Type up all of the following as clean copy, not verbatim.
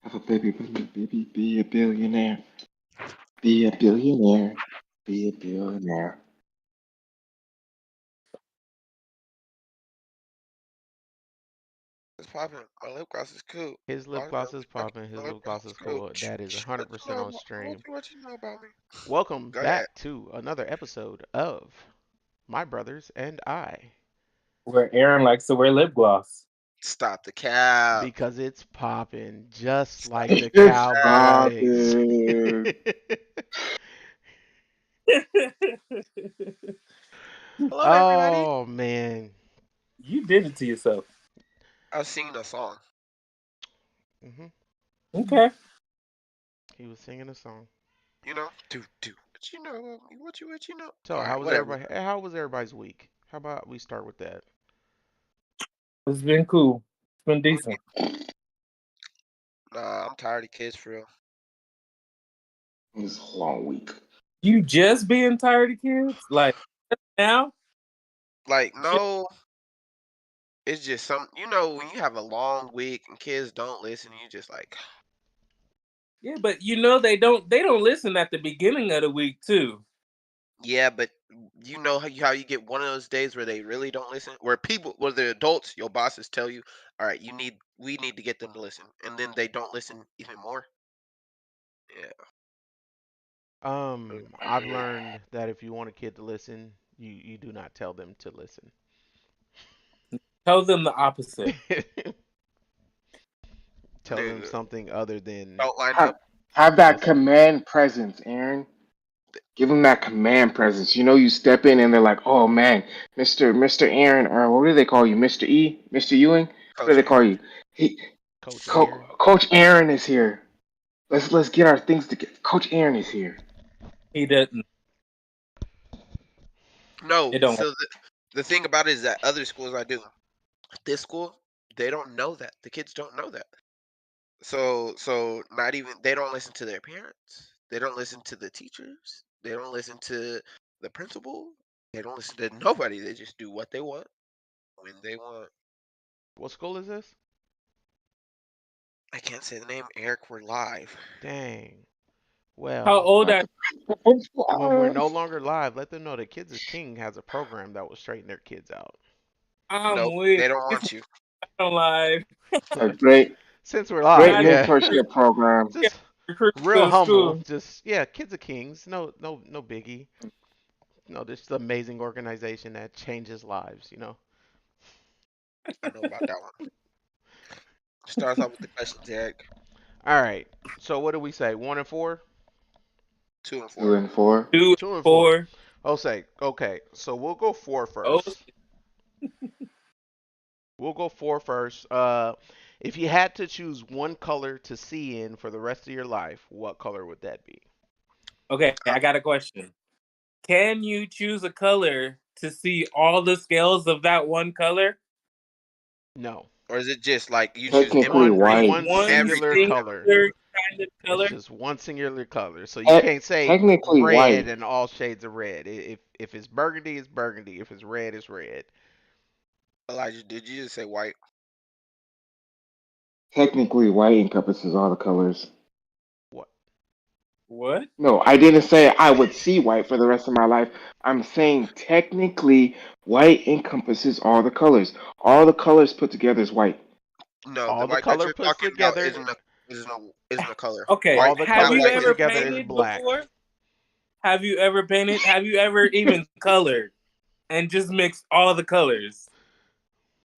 Have a baby, baby, baby, be a billionaire. Be a billionaire. Be a billionaire. It's popping. My lip gloss is cool. His lip My gloss is popping. His lip lip gloss gloss is is cool. cool. That is What you 100% know on about stream. what you know about me? Welcome Go ahead. back to another episode of My Brothers and I. Where Aaron likes to wear lip gloss. Stop the cab. Because it's popping just Stop like the the It's cab. Cowboys. poppin'. Hello, everybody. Oh, man. You did it to yourself. I was singing a song. hmm Okay. He was singing a song. You know, do what you know about me. What you know. All So, right, whatever. How was everybody's week? How about we start with that? It's been cool. It's been decent. Nah, I'm tired of kids for real. It's a long week. You just being tired of kids? Like now? Like, Shit. no, it's just some. You know, when you have a long week and kids don't listen, you just like, Yeah, but you know they don't listen at the beginning of the week too. yeah, but you know how you get one of those days where they really don't listen, where the adults, your bosses tell you, all right, we need to get them to listen, and then they don't listen even more. Yeah. I've learned that if you want a kid to listen, you do not tell them to listen. Tell them the opposite. Tell them Nigga, something other than don't line Have, up. have that listen. command presence, Aaron. Give them that command presence. You know, you step in and they're like, "Oh man, Mister Aaron, or what do they call you, Mister E, Mister Ewing? What do Coach they call Aaron. you? He, Coach Aaron. Coach Aaron is here. Let's get our things together. Coach Aaron is here. He doesn't. No, It don't work. so the thing about it is that other schools I do. This school, they don't know that. The kids don't know that. So not even they don't listen to their parents. They don't listen to the teachers. They don't listen to the principal. They don't listen to nobody. They just do what they want when they want. What school is this? I can't say the name. Eric, we're live. Dang. How Well, old Not are the principal. when we're no longer live, let them know that Kids is King has a program that will straighten their kids out. I'm Nope, with they don't want you. on live. A great Since we're live, great Got yeah. mentorship program. to Just recruit real to the humble. school. Just yeah, Kids of Kings. No biggie. No, this is an amazing organization that changes lives. I know about that one. Starts off with the questions, Eric. All right. So what do we say? 1 and 4? 2 2 and 4. and 4. 2 and 4. 2 and 4. I'll say okay. So we'll go four Oh, first. We'll go four first. If you had to choose one color to see in for the rest of your life, what color would that be? okay. I got a question. Can you choose a color to see all the scales of that one color? No. Or is it just like you choose in Technically One between white. One one singular everything? color. singular kind of It's color? just one singular color. So you can't say Technically red white. and all shades of red. If it's burgundy, it's burgundy. If it's red, it's red. Elijah, did you just say white? Technically white encompasses all the colors. What? What? No, I didn't say I would see white for the rest of my life. I'm saying technically white encompasses all the colors. All the colors put together is white. No, the All the white that color you're puts talking about together. isn't a color. Okay. White All the is Have not color you white. put ever together is painted black. before? Have you ever painted? Have you ever even colored and just mixed all the colors?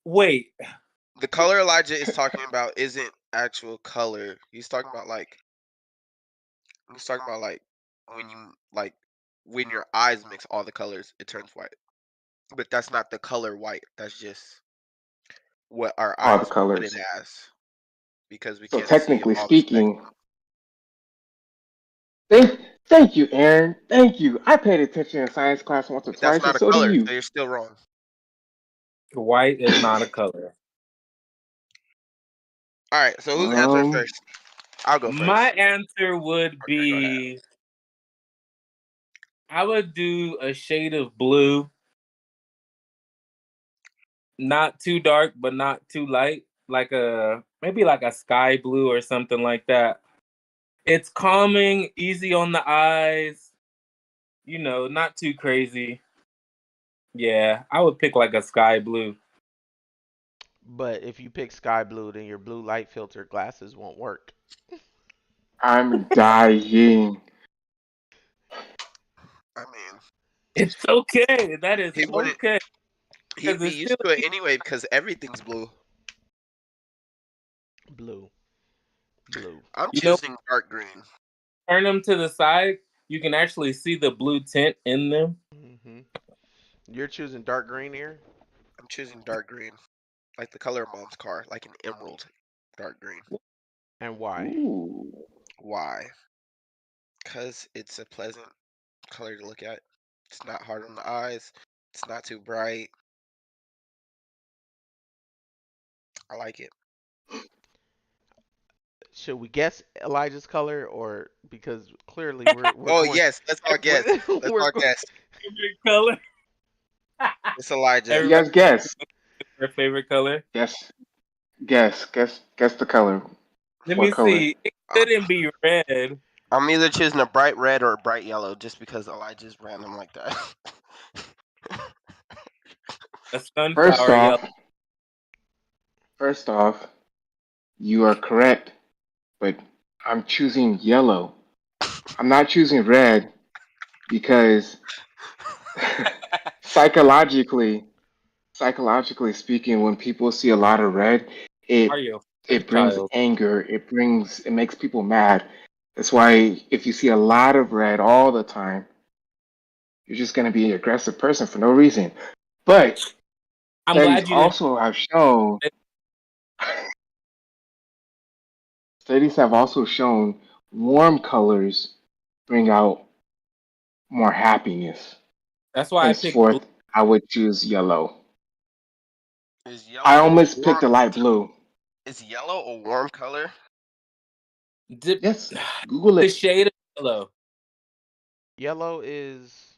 Wait. The color Elijah is talking about isn't actual color. He's talking about like when you like when your eyes mix all the colors, it turns white. But that's not the color white. That's just what our All the eyes put it colors. as because we So can't see technically all the speaking, spectrum. thank you, Aaron. Thank you. I paid attention in science class once or But that's twice, and not a so do color, you. so you're still wrong. White is not a color. All right, so who's answering Um, first? I'll go My first. answer would Okay, go ahead. be I would do a shade of blue, not too dark but not too light. like a maybe like a sky blue or something like that. It's calming, easy on the eyes. You know, not too crazy. Yeah, I would pick like a sky blue. But if you pick sky blue, then your blue light filter glasses won't work. I'm dying. I mean, It's okay. That is he wouldn't. okay He'd because be it's still used to it anyway because everything's blue. Blue, blue. I'm you know choosing dark green. turn them to the side. You can actually see the blue tint in them. Hmm. You're choosing dark green here, I'm choosing dark green, like the color of mom's car, like an emerald dark green. and why? Ooh. Why? Because it's a pleasant color to look at. It's not hard on the eyes. It's not too bright. I like it. Should we guess Elijah's color, or because clearly we're Oh going yes, let's all guess. we're, Let's we're all go- guess. Favorite color. It's Elijah. You Everybody, guys guess. their favorite color. Guess. Guess the color. Let What me color? see. It I'm, couldn't be red. I'm either choosing a bright red or a bright yellow, just because Elijah's random like that. A First sunflower yellow. off, first off, you are correct, but I'm choosing yellow. I'm not choosing red because psychologically, psychologically speaking, when people see a lot of red, Are it you a it favorite brings child? anger. It makes people mad. That's why if you see a lot of red all the time, you're just going to be an aggressive person for no reason. But I'm studies glad you didn't. also have shown studies have also shown warm colors bring out more happiness. That's why I picked blue. Henceforth, I would choose yellow. Is I yellow almost a warm? picked a light blue. Is yellow a warm color? Dip, Yes, Google the it. shade of yellow. yellow is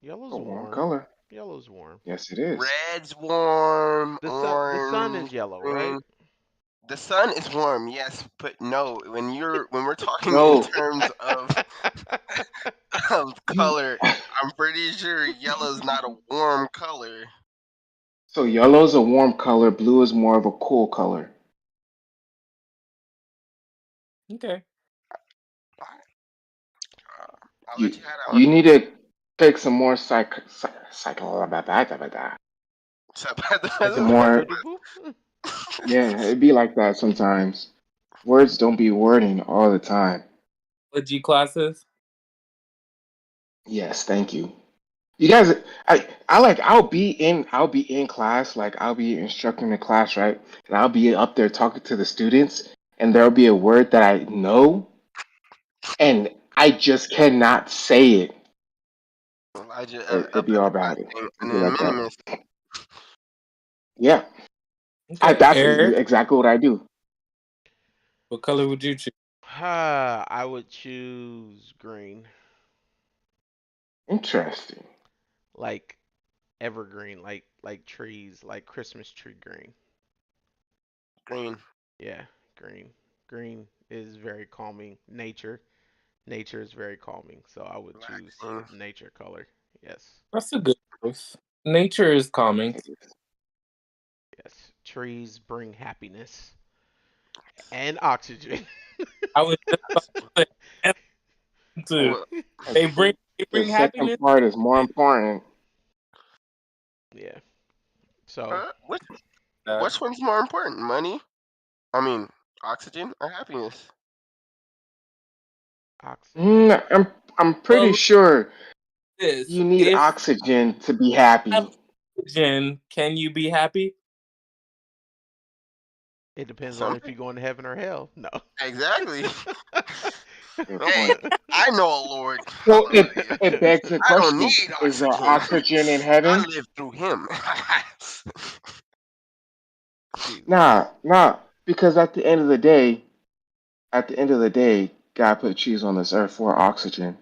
A yellow's warm warm. color. Yellow's warm. Yes, it is. Red's warm. The sun Orange, is yellow, right? green. The sun is warm, yes, but no. When we're talking in No, terms of you. color, I'm pretty sure yellow's not a warm color. So yellow is a warm color. Blue is more of a cool color. Okay. Uh, I'll let You you have that one. you need to take some more So, some more. Psychodubu? Yeah, it'd be like that sometimes. Words don't be wording all the time. G classes. Yes, thank you. You guys, I like I'll be in class, like I'll be instructing the class, right? And I'll be up there talking to the students, and there'll be a word that I know, and I just cannot say it. Elijah It'd up be in all the class bad. being It'd an be like that. minimus. Yeah, Okay. that's Eric, exactly what I do. what color would you choose? I would choose green, Interesting. like evergreen, like trees, like Christmas tree green. Green. Yeah, green. Green is very calming. Nature is very calming, so I would choose Relaxing. nature color. Yes, That's a good choice. Nature is calming. yes. Trees bring happiness and oxygen. I was just about to say that too. Well, And They bring the second happiness. part is more important. Yeah. So which Uh, which one's more important? Money? I mean, oxygen or happiness? oxygen. I'm pretty well, look sure at this. you need If oxygen to be you have happy. oxygen, can you be happy? It depends on Some if you're going to heaven or hell. No. exactly. Good Hey, point. I know a Lord. So Hallelujah. it begs the I don't question: need is there oxygen. oxygen in I heaven? live through Him. Jesus. Nah, because at the end of the day, God put cheese on this earth for oxygen.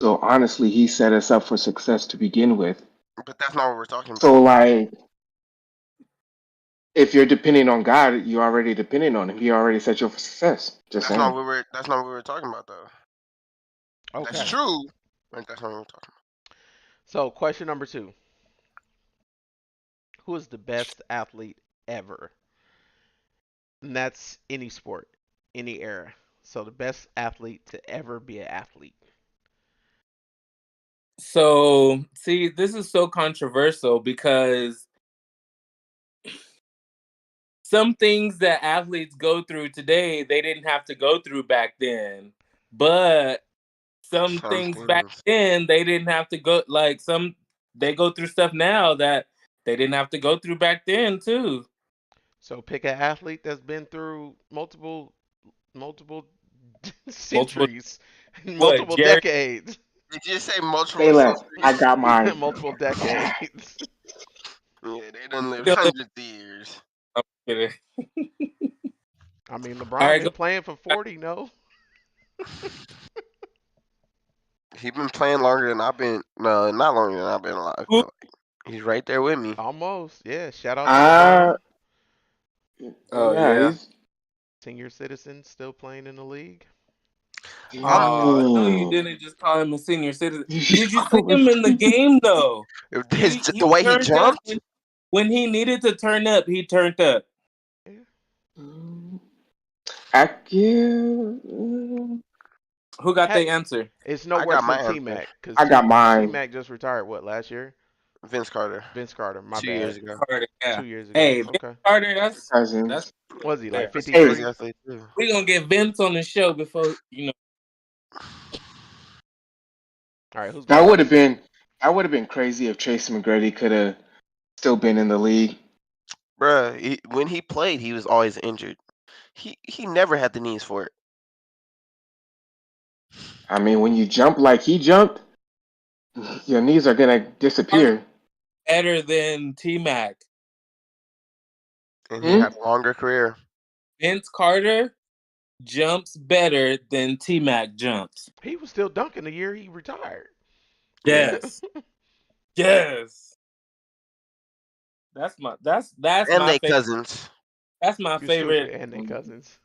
So honestly, He set us up for success to begin with. But that's not what we're talking So about. like, If you're depending on God, you already depending on Him. He already set you up for success. Just That's not saying. what we're. That's not what we were talking about, though. That's Okay. true, but that's not what we're talking So question number 2: Who is the best athlete ever? And that's any sport, any era. So the best athlete to ever be an athlete. So, see, this is so controversial because some things that athletes go through today, they didn't have to go through back then. But about. some Some things back things. then, they didn't have to go, like, some, they go through stuff now that they didn't have to go through back then, too. So pick an athlete that's been through multiple Multiple, centuries, what, multiple Jerry? decades, Did you say multiple Say less. I centuries? got mine. multiple decades. Yeah, they done lived Still live- hundreds of years. I'm kidding. I mean, All LeBron right, been go. playing for 40, no? He been playing longer than I've been. No, not longer than I've been alive, Who? but like, he's right there with me. Almost. Yeah. Shout out to Uh, LeBron, Oh, yeah, yeah. he's. senior citizen, still playing in the league. I'm. Oh, no, you Dang. didn't just call him a senior citizen. You Did you see always- him in the game, though? The He way he turned up jumped. when he needed to turn up. He turned up. Yeah. I give. Who got Had the answer? it's no I got worse my than T answer. Mac because I got T mine. Mac just retired. What, last year? Vince Carter, Vince Carter. My 2 years bad. ago. Carter, yeah. 2 years ago. Hey, Vince Okay. Carter, that's Cousins. Was he like there. That's a crazy 53? Hey, athlete too. We gonna get Vince on the show before you know. All right. Who's that going would have next? been that would have been crazy if Tracy McGrady could have still been in the league. Bruh, when he played, he was always injured. He never had the knees for it. I mean, when you jump like he jumped, your knees are gonna Carter disappear. better than T Mac. And he Hmm? had a longer career. Vince Carter jumps better than T Mac jumps. He was still dunking the year he retired. Yeah. Yes, yes. That's And my they favorite. cousins. That's my You stupid, favorite. and they cousins.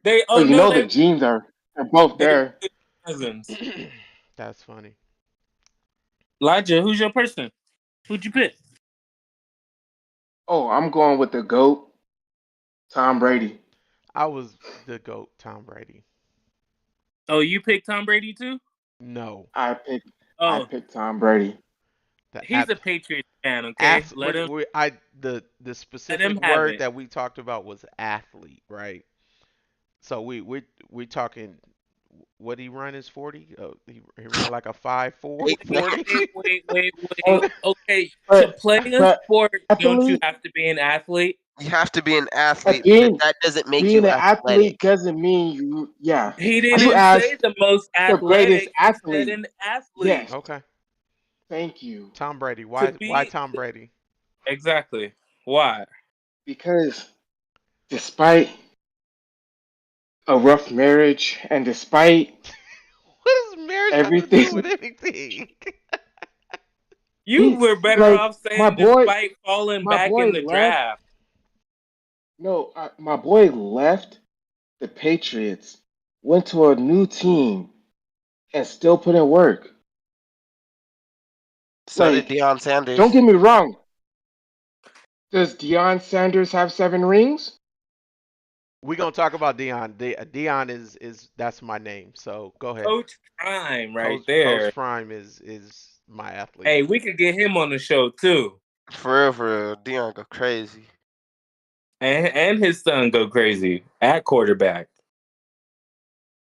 They So oh you no know the genes are both they there. really cousins. That's funny. Elijah, who's your person? Who'd you pick? Oh, I'm going with the GOAT, Tom Brady. I was the GOAT, Tom Brady. Oh, you picked Tom Brady too? No. I picked I Oh, picked Tom Brady. The he's a Patriots fan. Okay, the let him specific have word it. that we talked about was athlete, right? So we talking what he run is 40? He ran like a 5'4", Eight four. 40. Oh, Okay. To but play a but sport, don't you athlete, have to be an athlete? You have to be an athlete, but being that doesn't make being you an athletic. athlete doesn't mean you. Yeah, He you didn't say asked the most the greatest athletic. He said athlete. an athlete. Yes, Okay. thank you. Tom Brady. To Why be Tom Brady? exactly. Why? Because despite a rough marriage and despite What does marriage have to do with everything, anything? You he were better like off saying despite falling my back boy in the left. draft. No, my boy left the Patriots, went to a new team, and still put in work. So did Like, Deion don't Sanders. get me wrong. Does Deion Sanders have 7 rings? We're gonna talk about Dion. Dion is that's my name. So go ahead. Coach Prime right Coach there. Prime is my athlete. Hey, we could get him on the show too. For real. Deion go crazy. And his son go crazy at quarterback.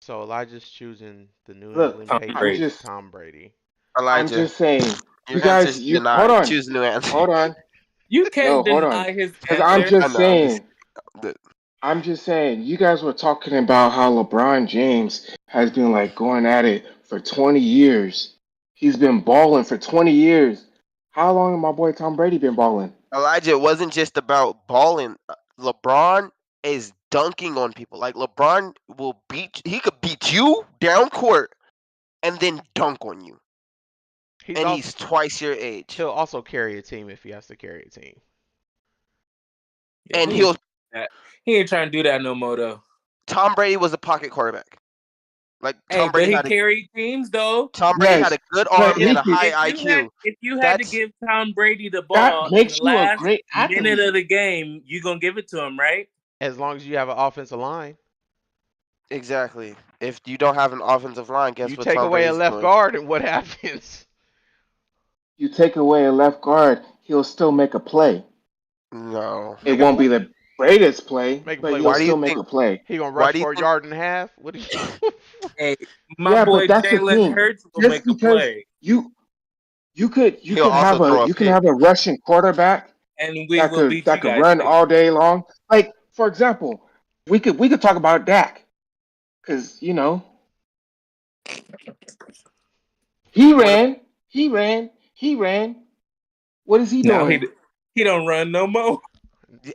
So Elijah's choosing the New Look, England Tom I'm Patriots, Brady. just Tom Brady. I'm Elijah, just saying. your You answer guys, is you hold denied. on, Choose a new answer. hold on. You No, can't hold on. deny his Because answer. I know. The, I'm just saying, you guys were talking about how LeBron James has been like going at it for 20 years. He's been balling for 20 years. How long has my boy Tom Brady been balling? Elijah, it wasn't just about balling. LeBron is dunking on people. Like LeBron will beat. He could beat you down court and then dunk on you. He's And also he's twice your age. he'll also carry a team if he has to carry a team. Yeah, and he ain't trying to do that no more though. Tom Brady was a pocket quarterback. Like Hey, but he carried teams though. Tom Brady had Yes, a good but arm If and a he could. high IQ. if you had to That's give Tom Brady the That ball in the makes you a last great minute athlete. of the game, you gonna give it to him, right? As long as you have an offensive line. exactly. If you don't have an offensive line, guess You what take Tom away a Brady's left doing? guard, and what happens? You take away a left guard, he'll still make a play. No. It Make a won't play. be the greatest play, Make a but play he'll Why what? do you still make think? a play. He gonna Why rush do you for a think? yard and a half? What? Hey, my Yeah, but boy that's the Jalen thing. Hurts will Just make a because play, you He'll could also have throw a you can pick. have a Russian quarterback and we will beat that you could guys run too. all day long. Like for example, we could talk about Dak because he What? ran, he ran. What is he Now doing? he don't run no more.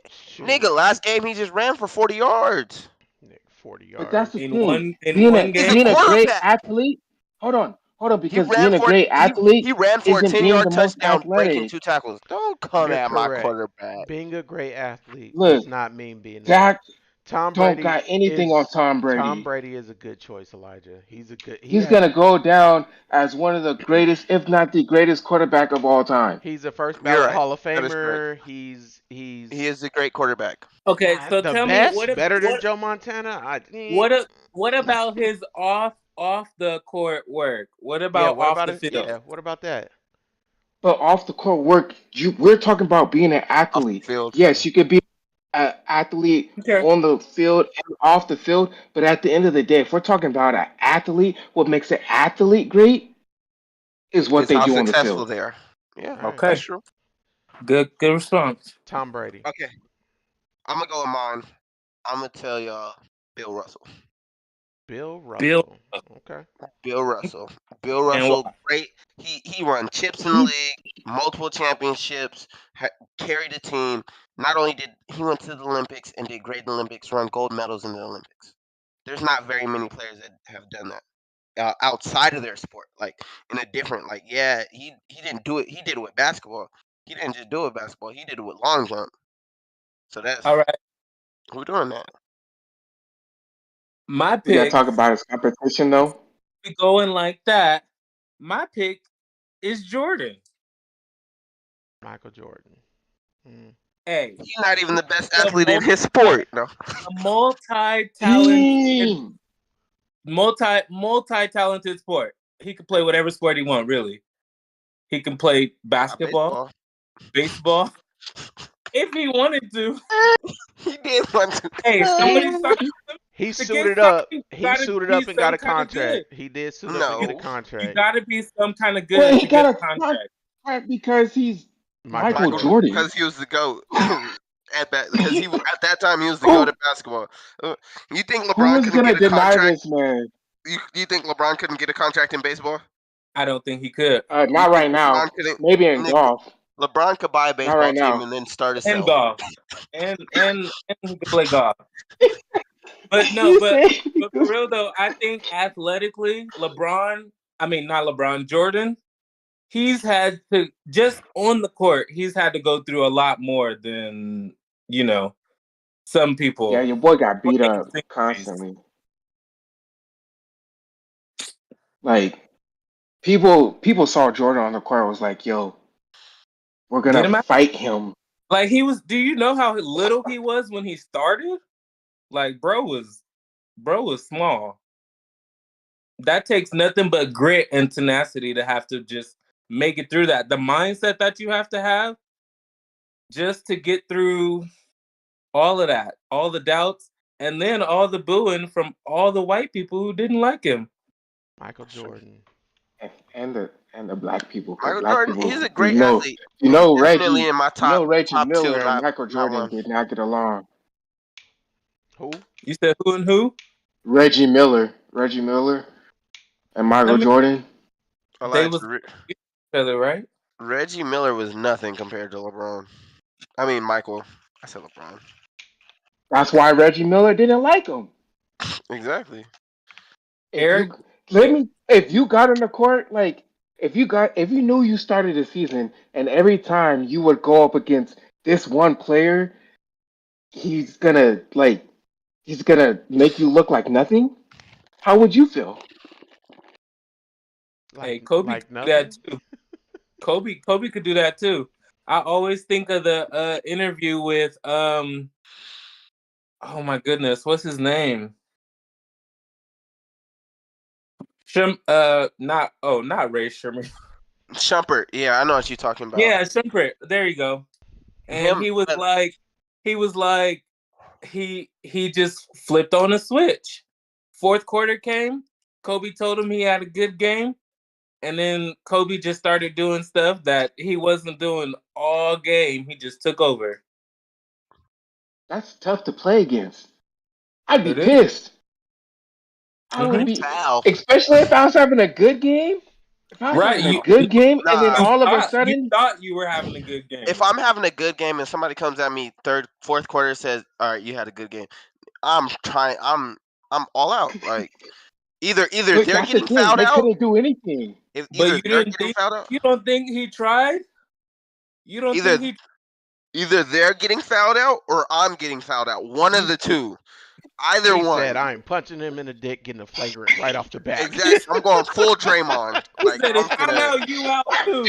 Shoot, Nigga, last game he just ran for 40 yards. Nick, 40 But that's yards. the In thing. one He's a game. Being a great quarterback. athlete. Hold on, He because ran being a for great athlete he ran for a isn't being 10-yard the most touchdown, breaking athletic. 2 tackles. Don't come You're at my correct. quarterback. Being a great athlete Look, does not mean being an. Dak Tom don't Brady got anything on is Tom Tom Brady. Brady is a good choice, Elijah. He's a good. He He's has. gonna go down as one of the greatest, if not the greatest, quarterback of all time. He's a first You're ballot right. Hall of That is correct. Famer. He is a great quarterback. Okay, so The tell me best, better than Joe Montana. what about his off the court work? What Yeah. about What off about the it? Yeah. field? What about that? But off the court work, we're talking about being an Off the athlete. field. Yes, you could be an athlete Okay. on the field and off the field, but at the end of the day, if we're talking about an athlete, what makes an athlete great is what Is they how do on the successful field. they are. Yeah, All right. that's Okay. true. Good response. Tom Brady. Okay. I'm gonna go with mine. I'm gonna tell y'all Bill Russell. Bill Bill Russell. Okay. Bill Russell. Bill and Russell, why? great. He won chips in the He, league, multiple championships, carried a team. Not only did he went to the Olympics and did great in the Olympics, won gold medals in the Olympics. There's not very many players that have done that outside of their sport, like in a different, like yeah, he didn't do it. He did it with basketball. He didn't just do it with basketball. He did it with long jump. So that's All right. who doing that. My we gotta pick, talk about his competition though. we going like that. My pick is Jordan. Michael Jordan. Mm. Hey, He's not even the best the athlete in his multi sport. No, a multi-talented Dang. multi-talented sport. He can play whatever sport he wants, really. He can play not basketball, baseball. baseball, if he wanted to. He did want to. Hey, somebody signed He to get suited signed. up. You He gotta suited be up and got some a kind of good. contract. He did suit up and get a No, You contract. gotta be some kind of Well, good he to get got a a contract. contract because he's Michael Michael Michael, Jordan. Jordan. because he was the goat at that. Because at that time he was the goat who at basketball. You think who LeBron is couldn't gonna get a deny contract? this man? You think LeBron couldn't get a contract in baseball? I don't think he could. You Not think right now. LeBron couldn't? Maybe in Nigga, golf. LeBron could buy a Not baseball right team now. and then start a And cell. golf. And he can play golf. But no, You say but for real though, I think athletically, not LeBron, Jordan, he's had to just on the court, he's had to go through a lot more than, some yeah, people. your boy got beat Like, up constantly. Like people saw Jordan on the court and was like, yo, we're Get gonna him out. fight him. Like do you know how little he was when he started? Like bro was small. That takes nothing but grit and tenacity to have to just make it through that. The mindset that you have to have just to get through all of that, all the doubts, and then all the booing from all the white people who didn't like him. Michael Jordan. And the black people, because Michael black Jordan, people, he's a great athlete. you He's know definitely Reggie, in my you know top Reggie top two, Miller and Michael not Jordan one. did not get along. Who? You said who and who? Reggie Miller, and I Michael mean, Jordan. they Elijah, was each other, right? Reggie Miller was nothing compared to LeBron. I mean Michael. I said LeBron. That's why Reggie Miller didn't like him. Exactly. If Eric, you if you got on the court, like if you knew you started the season and every time you would go up against this one player, he's gonna like he's gonna make you look like nothing, how would you feel? Hey, Like Kobe could like do that nothing. too. Kobe could do that too. I always think of the interview with oh my goodness, what's his name? Not Ray Sherman. Shumpert. Yeah, I know what you're talking about. Yeah, Shumpert. There you go. And Him. he was like, he just flipped on a switch. Fourth quarter came. Kobe told him he had a good game, and then Kobe just started doing stuff that he wasn't doing all game. He just took over. That's tough to play against. I'd be It is. pissed. I would Mm-hmm. be, Foul. especially if I was having a good game. If I was Right. having a good game, and then Nah. all of a You sudden, thought you were having a good If game. I'm having a good game and somebody comes at me fourth quarter says, "All right, you had a good game," I'm trying. I'm all out. Like either but they're that's the getting thing, fouled they out. couldn't do anything. If But either they're getting fouled out, you don't think he tried? You don't either think he either they're getting fouled out or I'm getting fouled out. One of the two. Either He said, one. "I am punching him in the dick, getting a flagrant right off the bat." Exactly. I'm going full Draymond. he Like said I'm if I'm finna. out, you out too.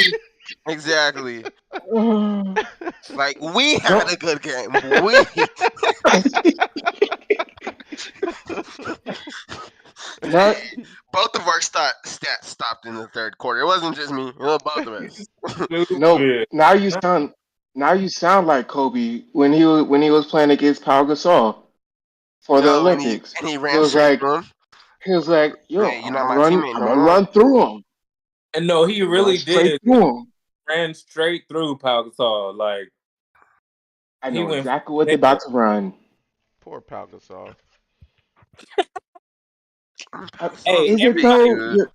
Exactly. Uh, Like we had no, a good game. We. now, Both of our stats stopped in the third quarter. It wasn't just me. It was both of us. no. Stupid. Now you sound like Kobe when he was playing against Pau Gasol for the Yo, Olympics. and he He ran was straight like, through him. yo, Hey, you're not my teammate I'm no gonna more. run through him. And no, he Run really straight did. through him. Ran straight through Pau Gasol. Like I he know went exactly what they're from about to run. Poor Pau Gasol. hey, Is it Big everybody though?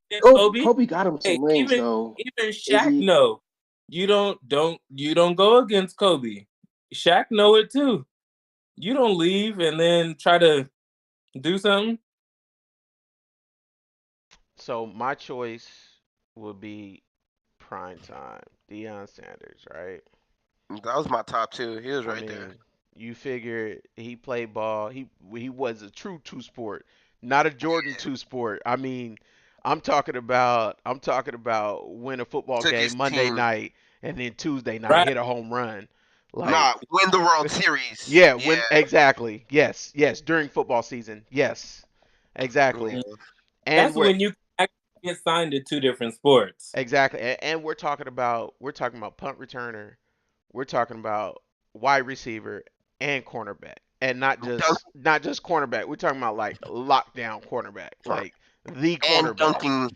dude. Kobe. Kobe got him Hey, some rings though. even Is Shaq he? know. You don't go against Kobe. Shaq know it too. You don't leave and then try to do something. So my choice would be prime time, Deion Sanders, right? That was my top two. He was I right there. mean, you figure he played ball. He was a true two sport, not a Jordan two sport. I mean, I'm talking about win a football Took game his Monday team. night and then Tuesday night Right. hit a home run. Like, Nah, win the World Series. yeah, Yeah, when exactly. Yes, yes, during football season. Yes. Exactly. yeah. And That's we're when you actually get signed to two different sports. exactly and we're talking about punt returner. We're talking about wide receiver and cornerback. And not Dunk just cornerback. We're talking about like lockdown cornerback, like the and cornerback.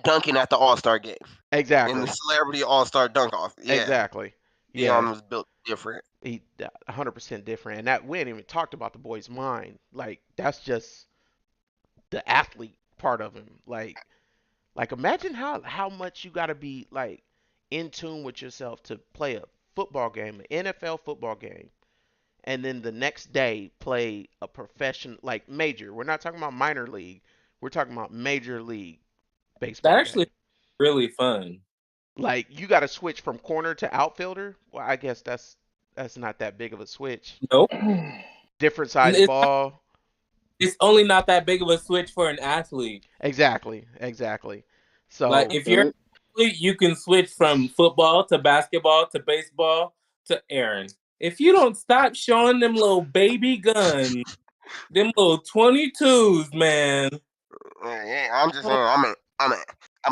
dunking at the All Star game in the Exactly. Celebrity All Star Dunk Off. Yeah, Exactly. Yeah. Dion was built different. He 100% different. And that we ain't even talked about the boy's mind. Like that's just the athlete part of him. Like imagine how much you got to be like in tune with yourself to play a football game, an NFL football game, and then the next day play a profession like major. We're not talking about minor league. We're talking about major league That baseball actually game. really fun. Like you got to switch from corner to outfielder. Well, I guess that's not that big of a switch. Nope. Different size It's ball. only not that big of a switch for an athlete. Exactly. Exactly. Like So if you're an athlete, you can switch from football to basketball to baseball to Aaron. If you don't stop showing them little baby guns, them little 22s, man. Yeah, I'm just saying. I'm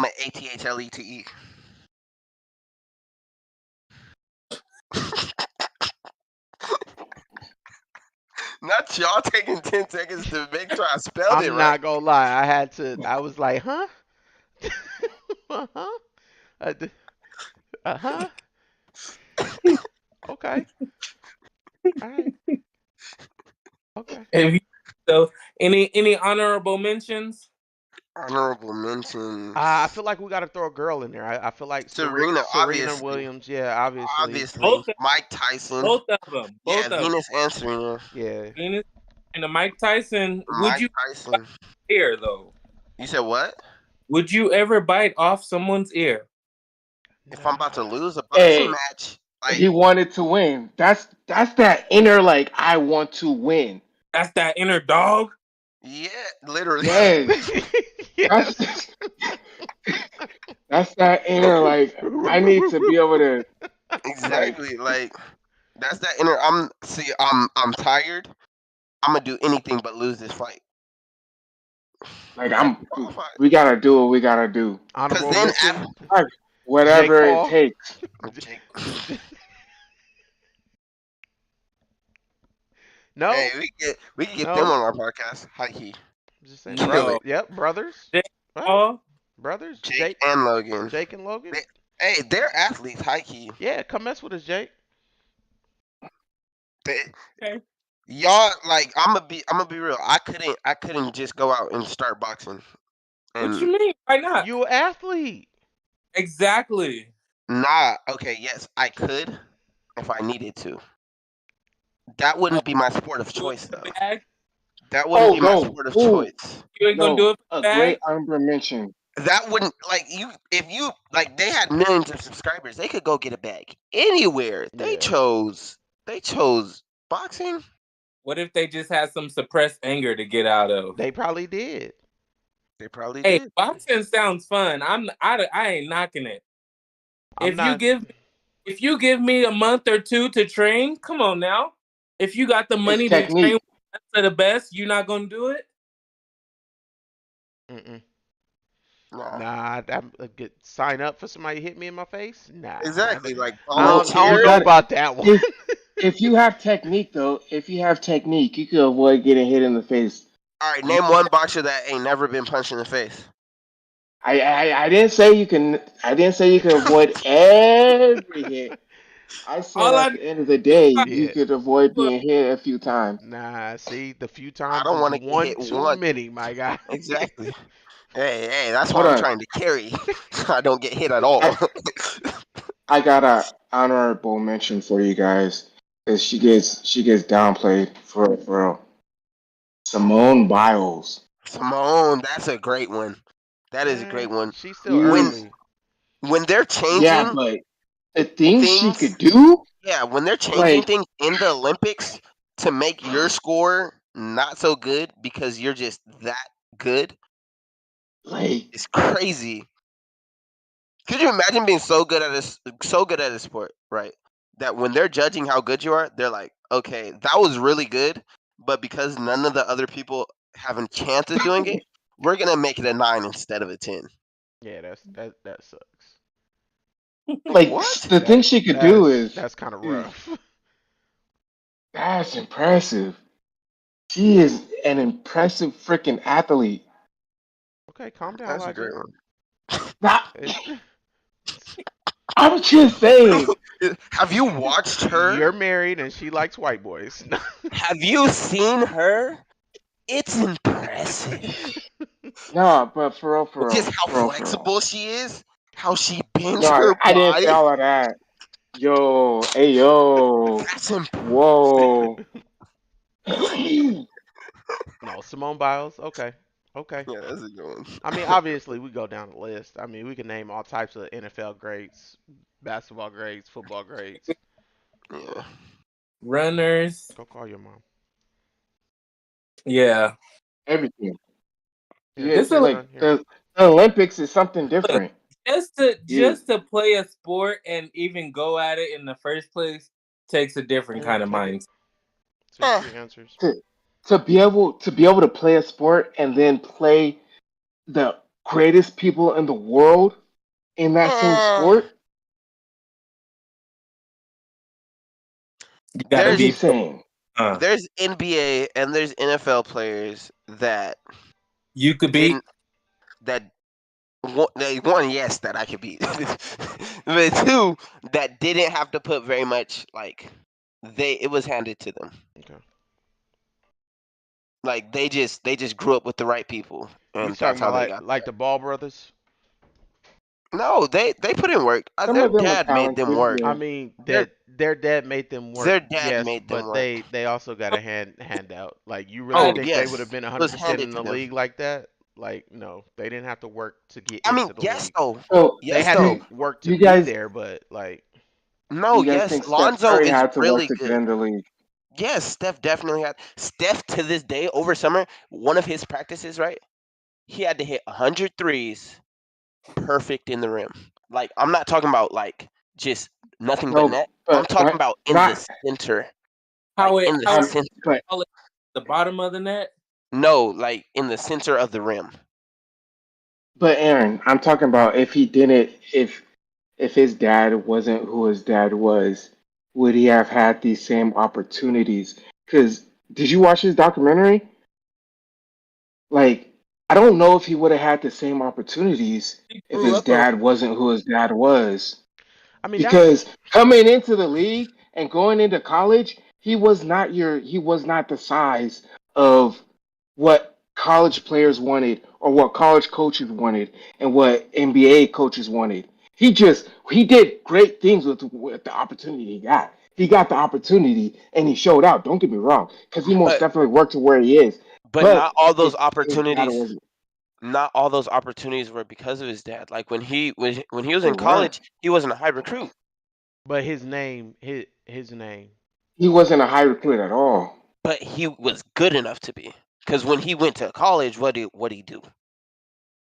an ATHLETE. Not y'all taking 10 seconds to make sure I spelled it I'm right. not gonna lie. I was like, huh? Uh-huh. Uh-huh. Okay. All right. Okay. If you, so any honorable mentions? Honorable mentions. I feel like we got to throw a girl in there. I feel like Serena, Serena obviously. Williams. Yeah, obviously. Obviously. Both of, Mike Tyson. both of them. Yeah, Both of them. Venus and Serena. Yeah. Venus and the Mike Tyson. Would Mike you Tyson. ear though? You said what? Would you ever bite off someone's ear? If I'm about to Nah. lose a boxing Hey, match, Like he wanted to win. That's that inner like I want to win. That's that inner dog. yeah, literally. Yes, Yes. that's that's that inner like I need to be able to like Exactly. Like that's that inner. I'm tired. I'm gonna do anything but lose this fight. like We got I'm. qualified. We gotta do what we gotta do. Cause Honorable then mention, Like Jake whatever it Paul. takes. Jake, hey, No, we can get them no. on our podcast. Hi, he, I'm just saying, brother. No. Yep, brothers. Jake Right, Paul. brothers. Jake and Logan. Jake and Logan. They, hey, they're athletes. High key. Yeah, come mess with us, Jake. They, Okay. y'all like I'm gonna be real. I couldn't just go out and start boxing. What And you mean? Why not? You an athlete. Exactly. nah, okay, yes, I could if I needed to. That Oh, wouldn't be my sport of do it choice for the though. bag? That wouldn't Oh be my no! sport of Ooh choice. You ain't gonna do no! it for A the great bag? honorable mention. That wouldn't like you if you like they had millions of subscribers, they could go get a bag anywhere. They Yeah, chose boxing. What if they just had some suppressed anger to get out of? they probably did. They probably Hey, did. boxing sounds fun. I ain't knocking it. I'm If you not. give if you give me a month or two to train, come on now. If you got the It's money to train technique. with the best of the best, you not gonna do it? Mm-mm. Nah. Nah, I'm a good sign up for somebody to hit me in my face. Nah, Exactly. Like No, I you don't volunteer. know got about that one. if you have technique though. If you have technique, you can avoid getting hit in the face. All right, You, name one boxer that ain't never been punched in the face. I didn't say you can. I didn't say you can avoid every hit. I said All I at know the end of the day, is you Yeah. could avoid being hit a few times. Nah, see, the few I times don't is want to get one hit too once. many, my guy. Exactly. Hey, that's why Hold I'm on, trying to carry, so I don't get hit at all. I I got a honorable mention for you guys because she gets downplayed for real. Simone Biles. Simone, that's a great one. That is a Eh, great one. she's still When She's early. they're yeah, changing but the things she things, could do, yeah, when they're changing like things in the Olympics to make your score not so good because you're just that good, like it's crazy. Could you imagine being so good at a sport, right? That when they're judging how good you are, they're like, okay, that was really good, but because none of the other people have a chance of doing it, we're gonna make it a 9 instead of a 10. Yeah, that sucks. like What? the thing That she could do that's is that's kind of is rough. that's impressive. She is an impressive freaking athlete. Okay, calm down, That's a Elijah. great one. Not, It, I'm just saying. Have you watched her? you're married and she likes white boys. Have you seen her? It's impressive. No, but for Just real, how for real, for real. flexible she is, how she bends No, her I didn't say body. all of that. Yo, hey, yo, That's impressive. whoa. Like, No, Simone Biles. Okay, okay. Yeah, that's a good one. I mean, obviously we go down the list. I mean, we can name all types of NFL greats, basketball greats, football greats. Yeah. runners. Go call your mom. Yeah. everything. Here, Yeah, This here, is like son. Here. the Olympics is something look, different. just to You just to play a sport and even go at it in the first place takes a different Here, kind of take it. mindset. See Eh, three answers. to to be able to play a sport and then play the greatest people in the world in that same eh. sport. You gotta I'm There's be just saying. there's NBA and there's NFL players that you could beat. didn't that one, yes, that I could beat, but two, that didn't have to put very much, like it was handed to them. Okay. Like they just grew up with the right people, You and that's talking how about they like got like the Ball brothers? no, they put in work. Some Their of them are dad made them talented, work. I yeah. mean, Their their dad made them work, their dad yes, made them but work. they also got a handout. Like, you really I Oh think they would have yes, been it was 100% handed in to the them. league like that? Like, no, they didn't have to work to get I mean, into the yes league. though, So They yes had you though. to work to you be guys there, but like, No, Do you guys yes, think Steph Lonzo Curry is had to work really to get good. in the league? Yes, Steph definitely had. Steph to this day over summer, one of his practices, right? He had to hit 100 threes perfect in the rim. Like I'm not talking about like just nothing but No, net. I'm but talking about in the not. center, like in the How it I'm center. but call it the bottom of the net. No, like in the center of the rim. but Aaron, I'm talking about if he didn't if his dad wasn't who his dad was, would he have had these same opportunities? Because did you watch his documentary? Like, I don't know if he would have had the same opportunities He if grew his up around. dad wasn't who his dad was. I mean, that's Because coming into the league and going into college, he was not the size of what college players wanted or what college coaches wanted and what NBA coaches wanted. He did great things with the opportunity he got. He got the opportunity and he showed out. Don't get me wrong, because he most But definitely worked to where he is. not But all those his dad opportunities. wasn't. Not all those opportunities were because of his dad. Like when he was They in weren't. college, he wasn't a high recruit, but his name. He wasn't a high recruit at all. but he was good enough to be. Because when he went to college, what did he do?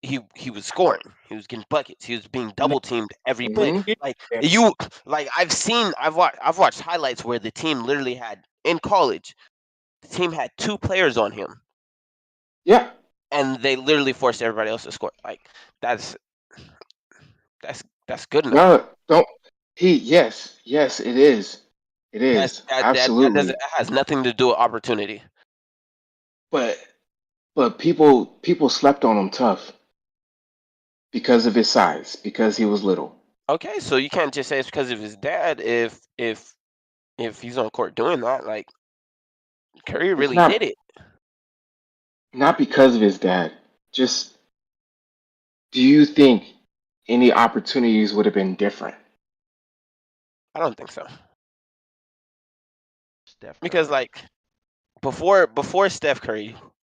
He was scoring. He was getting buckets. He was being And double teamed every play. Hmm. Like they, you, like I've watched highlights where the team literally had in college, the team had two players on him, Yeah. and they literally forced everybody else to score. Like that's that's good enough. No, don't. Yes, it is. It That's is. that doesn't Absolutely. that has nothing to do with opportunity. But people slept on him tough because of his size, because he was little. Okay, so you can't just say it's because of his dad if he's on court doing that. Like Curry It's really did it. not because of his dad. Just do you think any opportunities would have been different? I don't think so Steph because Curry. like before Steph Curry,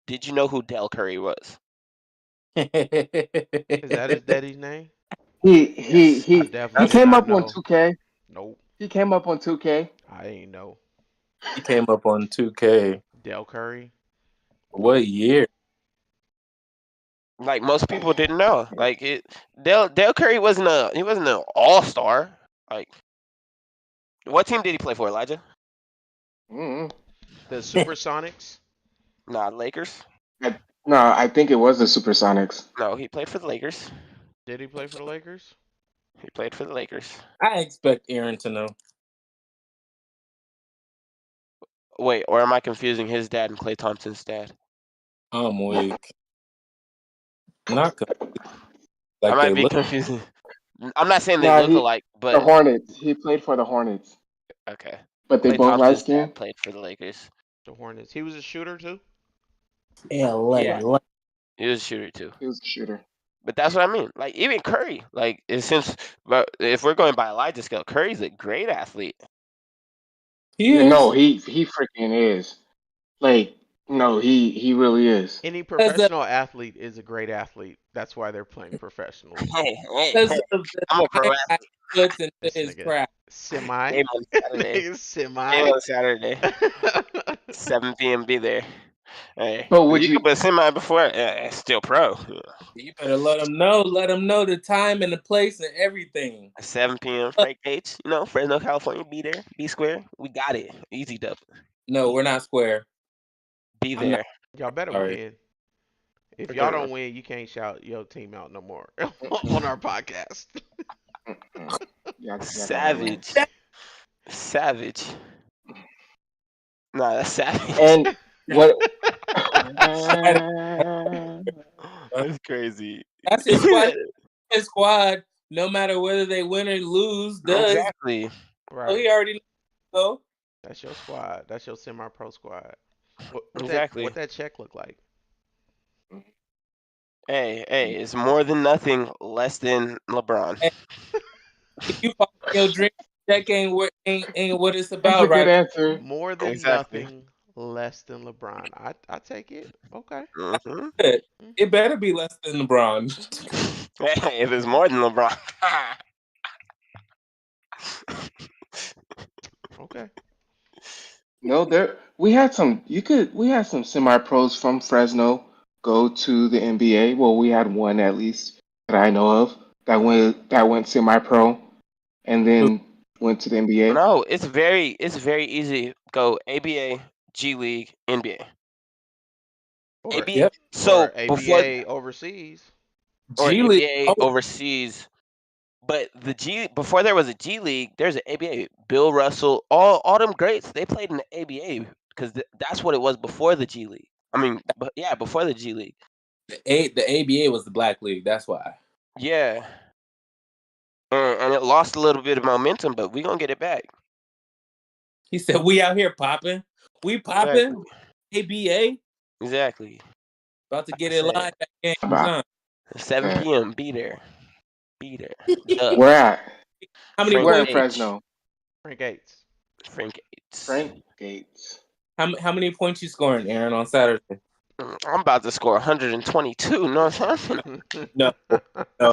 did you know who Del Curry was? Is that his daddy's name? He he Yes. I he he definitely That's did came not up on know. 2K. Nope. He came up on 2K. I ain't know. he came up on 2K. Del Curry. What Nope. year? Like most people didn't know. Like Del Curry wasn't an all star. Like what team did he play for, Elijah? Mm-hmm. The Supersonics. Nah, Lakers. No, I think it was the Supersonics. No, he played for the Lakers. Did he play for the Lakers? He played for the Lakers. I expect Aaron to know. Wait, or am I confusing his dad and Klay Thompson's dad? I'm weak. Not I like might they be look. confusing. I'm not saying they No, look he alike, the but Hornets. He played for the Hornets, okay. but they Klay both light Thompson's dad skinned. played for the Lakers. The Hornets. He was a shooter too. LA. Yeah, he was a shooter too. He was a shooter. But that's what I mean. Like even Curry, like since but if we're going by Elijah scale, Curry's a great athlete. He Yeah, no, is. he freaking is. Like, no, he really is. Any Because of, professional athlete is a great athlete. That's why they're playing professionally. Hey, hey, because hey. of the I'm a pro time athlete. that he puts into This his nigga craft. semi. Game on Saturday. Nigga Game semi. on Saturday. 7 p.m. Be there. Hey, But but would you could you? put semi before. Still pro. You better let him know. Let him know the time and the place and everything. 7 p.m. Look, Frank Gates. Fresno, California. Be there. Be square. We got it. Easy dub. no, we're not square. Be I'm not there. Y'all better sorry. win. If y'all Mm-mm, don't win, you can't shout your team out no more mm-mm, on our podcast. mm-mm. Y'all gotta win. Savage. Savage. Nah, that's savage. And what? Right, That's crazy. that's his squad. His squad, no matter whether they win or lose, does. Exactly. So Right. he already knows. That's your squad. That's your semi-pro squad. What Exactly. that check look like? Hey, it's more than nothing, less than LeBron. Hey, if you follow your dream, that ain't what it's That's a about, good right? answer. More than Exactly. nothing, less than LeBron. I take it. Okay. Hmm. Good. Mm. It better be less than LeBron. Hey, if it's more than LeBron. Okay. No, there we had some. We had some semi pros from Fresno go to the NBA. Well, we had one at least that I know of that went semi pro and then went to the NBA. No, it's very easy. Go ABA, G League, NBA. Or AB. Yep. So or before ABA overseas. or G League. ABA Oh, overseas, but the G before there was a G League, there's an ABA. Bill Russell, all them greats, they played in the ABA because that's what it was before the G League. I mean, but yeah, before the G League. the ABA was the Black League. That's why. Yeah, and it lost a little bit of momentum, but we gonna get it back. He said, "We out here popping. We Exactly, popping. ABA exactly. about to I get it said live at games, About huh? 7 man, p.m. Be there, be there. Duh. where at? How many Frank We're in points? H. Fresno. Frank Gates. Frank Gates. Frank Gates. How many points you scoring, Aaron, on Saturday? I'm about to score 122. No, I'm No, no.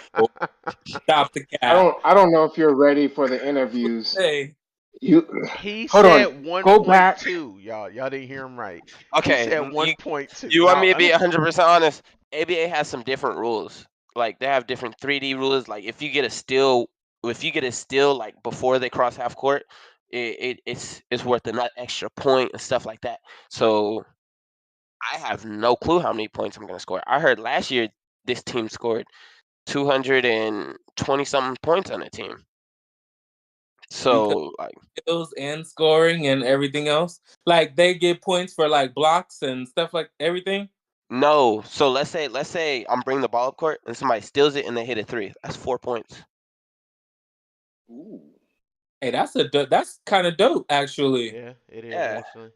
Stop the I cap. don't. I don't know if you're ready for the interviews. Hey, You He hold on. said Go back. 1.2. Y'all didn't hear him right. He okay. said You 1.2. you want me Now, to be 100% honest? ABA has some different rules. Like they have different 3D rules. Like if you get a steal like before they cross half court, it's worth a nut extra point and stuff like that. So I have no clue how many points I'm gonna score. I heard last year this team scored 220 something points on a team. because So like skills and scoring and everything else, like they get points for like blocks and stuff like everything. no. So let's say I'm bringing the ball up court and somebody steals it and they hit a three. That's 4 points. Ooh. Hey, that's kind of dope, actually. yeah, it is Yeah. actually.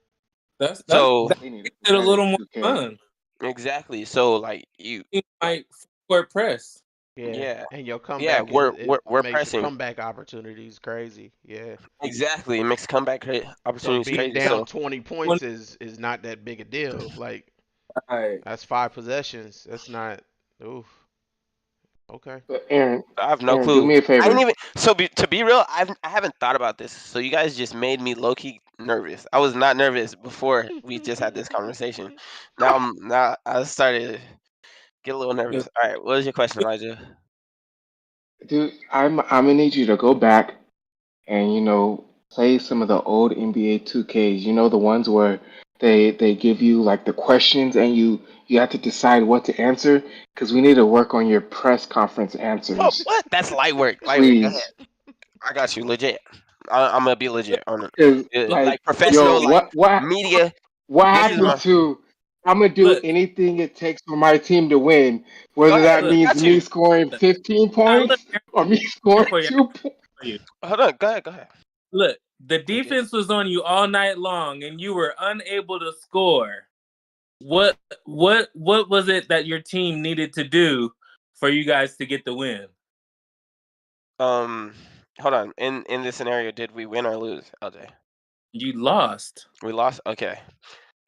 So That They need to makes put it a that in little more 2K. fun. exactly. So like you You like might court press. Yeah, yeah. and your Yeah, comeback we're it we're we're makes your pressing. comeback opportunities crazy. Yeah. Exactly. It makes comeback So opportunities being crazy. down So 20 One, points is not that big a deal. Like right. that's 5 possessions. That's not. Oof. Okay. But Aaron, I have no Aaron, do clue. me a I didn't favor. even to be real, I haven't thought about this. So you guys just made me low key nervous. I was not nervous before we just had this conversation. Now I started to get a little nervous. All right, what is your question, Elijah? Dude, I'm gonna need you to go back and play some of the old NBA 2Ks. You know the ones where they give you like the questions and you have to decide what to answer because we need to work on your press conference answers, What? That's light work. Light work. Go ahead. please. I got you. Legit. I'm gonna be legit on it. Because Like like, professional, yo, like what media. what This is happened my. to? I'm gonna do Look, anything it takes for my team to win, Go whether ahead. that look, I means got me you. scoring look. 15 Look, points or me Aaron, scoring for you. 2 points. For you. Hold on. Go ahead. Go ahead. Look, the Take it. defense was on you all night long, and you were unable to score. What what was it that your team needed to do for you guys to get the win? Um, hold on. In this scenario, did we win or lose, LJ? You lost. We lost. Okay.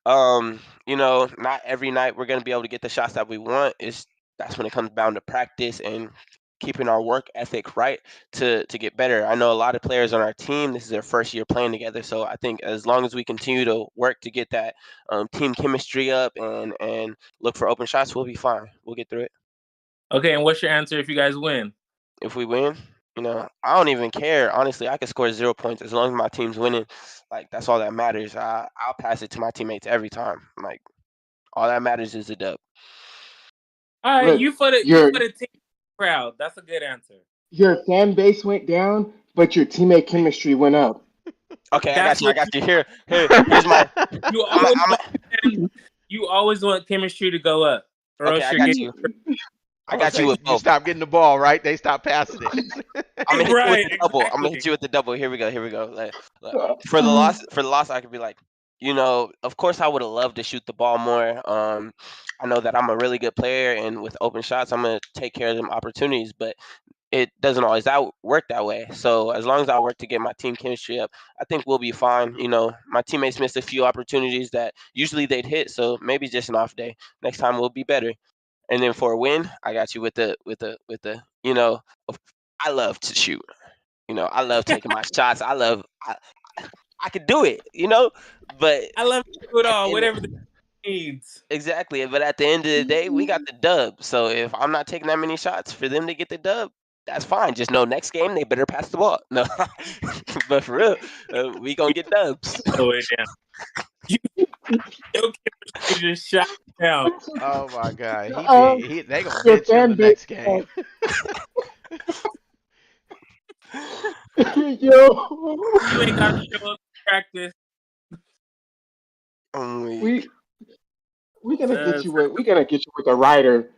Not every night we're gonna be able to get the shots that we want. That's when it comes down to practice and keeping our work ethic right to get better. I know a lot of players on our team. This is their first year playing together, so I think as long as we continue to work to get that team chemistry up and look for open shots, we'll be fine. We'll get through it. Okay, and what's your answer if you guys win? If we win, I don't even care. Honestly, I could score 0 points as long as my team's winning. Like that's all that matters. I'll pass it to my teammates every time. Like all that matters is the dub. All right, Look, you your for the team crowd. That's a good answer. your fan base went down, but your teammate chemistry went up. Okay, I got That's you. I what got you. Here's my. you I'm. always I'm. want. You always want chemistry to go up, or Okay, else I you're got getting you. I I was got you say with you both. stop getting the ball, right? They stop passing it. I'm gonna hit you with right. the double. I'm gonna hit Exactly. you with the double. Here we go. Here we go. For the loss, I could be like, of course, I would have loved to shoot the ball more. I know that I'm a really good player, and with open shots, I'm gonna take care of them opportunities. But it doesn't always work that way. So as long as I work to get my team chemistry up, I think we'll be fine. My teammates missed a few opportunities that usually they'd hit, so maybe just an off day. Next time we'll be better. And then for a win, I got you with the. I love to shoot. I love taking my shots. I could do it, you know. But I love you do it at all, the end, whatever the needs. exactly. But at the end of the day, we got the dub. So if I'm not taking that many shots for them to get the dub, that's fine. Just know next game they better pass the ball. No, but for real, we gonna get dubs. Slow it down. You, your chemistry just shot down. Oh my God, Uh, they gonna your bench him fan the base. next game. Yo, You ain't got to show up to practice. I'm weak. we we gonna get you So, with a writer.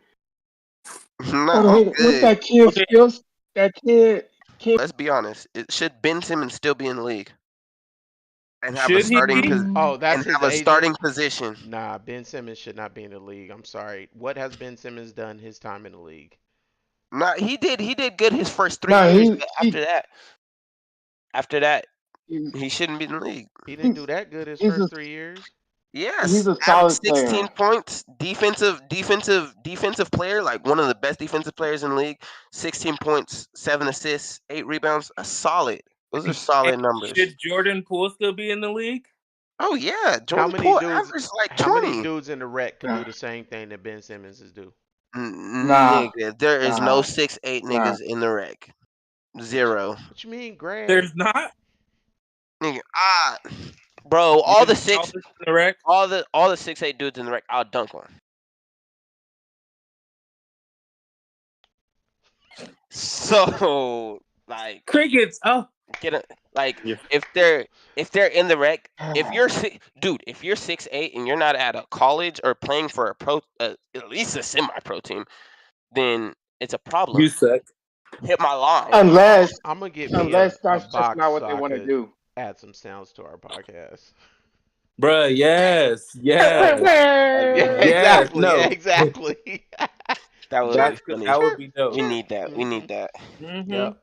No, Hold I'm on, what's good. that kid's okay, skills? That kid. Let's be honest. It should Ben Simmons still be in the league and have a should he starting be? Oh, that's and his have a agent. starting position. Nah, Ben Simmons should not be in the league. I'm sorry. What has Ben Simmons done his time in the league? Not he did good his first 3 years, No, but he after that, he's, he shouldn't be in the league. He didn't do he's that good his he's first a 3 years. Yes, he's a average solid 16 player. points, defensive player, like one of the best defensive players in the league. 16 points, 7 assists, 8 rebounds. That's solid. Those are And solid numbers. should Jordan Poole still be in the league? Oh yeah, How Jordan many Poole dudes? averaged like How many 20. dudes in the rec could do Nah, the same thing that Ben Simmons is do? nah, Nigga, there is no nah. 6'8" nah. niggas in the rec. What you, Zero. what you mean, Greg? There's not. Nigga, bro, You're the tallest in the rec. all the 6'8" dudes in the rec, I'll dunk on. So like Crickets. Oh, get a like yeah. if they're in the rec, if you're 6'8" and you're not at a college or playing for at least a semi-pro team, then it's a problem. You suck, Hit my line. unless I'm gonna get me unless a that's just box not so what they I want to could do. add some sounds to our podcast. bruh. Yes, Wait, wait, yes, Yeah, wait. yes. exactly. Yeah, No, exactly. That would be that funny. that would Chirp, be dope. We chirp. need that. We Mhm. need that. Mm-hmm. Yep.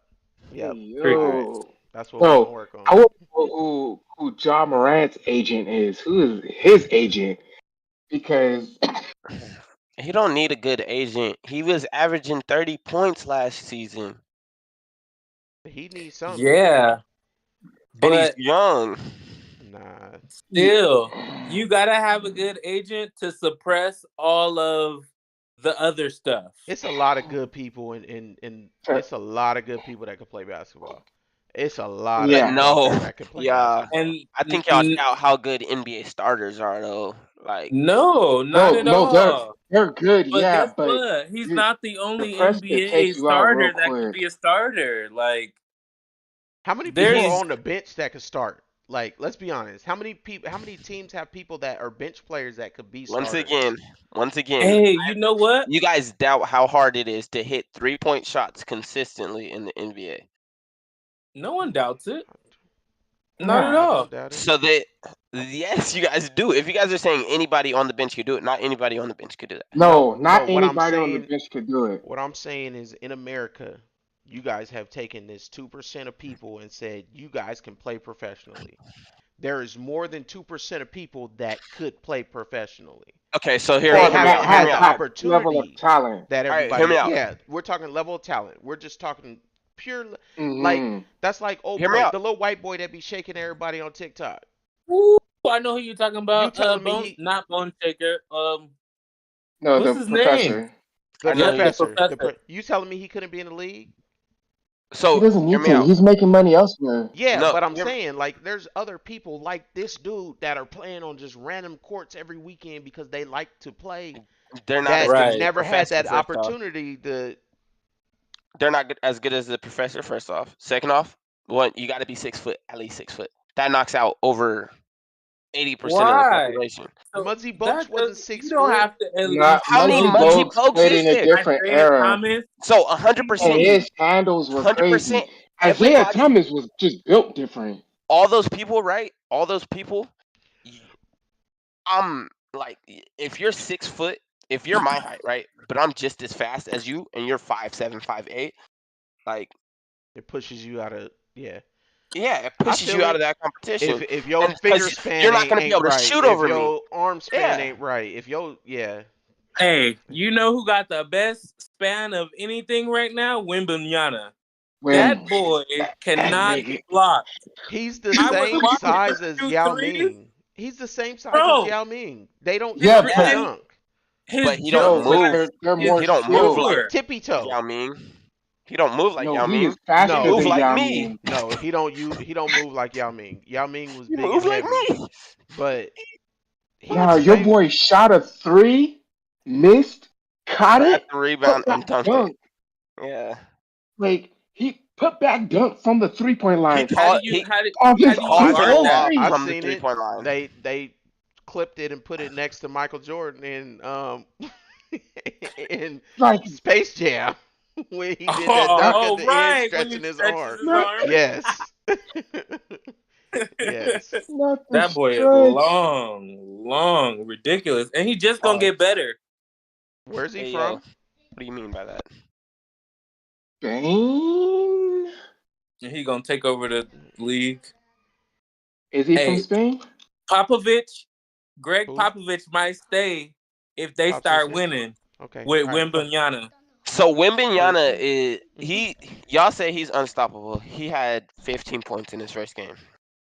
Hey Yep. All Crickets. right. yo, That's what we're gonna bro, work I on. want to know who John Morant's agent is. Who is his agent? Because He don't need a good agent. He was averaging 30 points last season, He needs something. Yeah, and he's but young. Nah. he, still, you gotta have a good agent to suppress all of the other stuff. It's a lot of good people and it's a lot of good people that can play basketball. It's a lot of But yeah, people out no, there that can play yeah, basketball. And I think y'all doubt how good NBA starters are, though. Like, no, not bro, at no, all. they're good, But yeah, guess but what? He's you not the the only press could NBA take you out real starter that could quick. be a starter. Like How many people are there's he's on the bench that could start? Like, let's be honest. How many teams have people that are bench players that could be once starters? again, once again, hey, you know what? you guys doubt how hard it is to hit 3-point shots consistently in the NBA. No one doubts it. Not at Nah, I all. don't doubt it. So that yes, you guys do. If you guys are saying anybody on the bench could do it, not anybody on the bench could do that. No, no, no. not anybody on the bench could do it. What I'm saying is, in America, you guys have taken this 2% of people and said you guys can play professionally. There is more than 2% of people that could play professionally. Okay, so hear They Or hear me haven't out. Hear had me has the out. that level of opportunity talent. that All right, hear me everybody. out. Yeah, we're talking level of talent. We're just talking pure. Like Hmm that's like old Hear me boy, out. the little white boy that be shaking everybody on TikTok. Ooh, I know who you're talking You about. telling me Bone, he not Bone Shaker. No, What's the his name? professor. I the know Yep, you. the professor? professor. You telling me he couldn't be in the league? He So doesn't hear need me to. out. He's making money elsewhere. Yeah, No, but I'm saying like there's other people like this dude that are playing on just random courts every weekend because they like to play they're not as that good as the Right. never had professor. that First off, opportunity to. they're not as good as the professor. First off, second off, one you got to be 6 foot, at least 6 foot. That knocks out over 80% of the Why? population. So Muzzy Bogues that wasn't does. six You don't foot. have to at Not least How be many Muggsy elite. Muggsy Bogues Bogues played is in a there? different Isaiah era, Thomas. So and 100%, his handles were 100%. crazy. Isaiah Everybody, Thomas was just built different. all those people, right? All those people. y- I'm like, if you're 6 foot, if you're my height, right? But I'm just as fast as you, and you're 5'7", 5'8". Like, It pushes you out of yeah. yeah, it I pushes feel you out it. of that competition, If your and because finger span you're not gonna be ain't able to right, shoot if over me. your arm span Yeah, ain't right, if your yeah, Hey, you know who got the best span of anything right now? Wimbunyana. when That boy that cannot nigga, block. He's the I was same watching him size as shoot Yao threes, Ming. He's the same size as bro. Yao Ming. They don't His yeah, jump and but and dunk. his But he don't jump no, but shot move. they're is more He don't move skilled. like Like pure. tippy toe. Yao Ming. He don't move like No, Yao he is Ming. He faster No, move than like Yao me. Ming. no, he don't move like Yao Ming. Yao Ming was He big and move like heavy, me. but he's Now the your same. boy shot a three, missed, caught Grabbed it, the rebound put and back dunked it. dunk. Yeah. Like he put back dunk from the 3-point He line taught off how he his do you his authored own guard that I've three. from the seen three it. point line. They clipped it and put it next to Michael Jordan in Like Space Jam when he that? did that Oh, dunk that, at oh, the end, right, when he stretching his stretches arm. his not, arm. Yes, yes. not the That boy is stretch. long, long, ridiculous, and he just gonna Pause. get better. Where's he Hey yo, from? what do you mean by that? Spain? And he gonna take over the league. Is he from Hey, Spain? Popovich, Greg Who? Popovich might stay if they Pops is start here. winning Okay. with All right. Wembanyama. So Cool. Wimbenyana Cool. is Mhm. y'all say he's unstoppable. He had 15 points in his first game,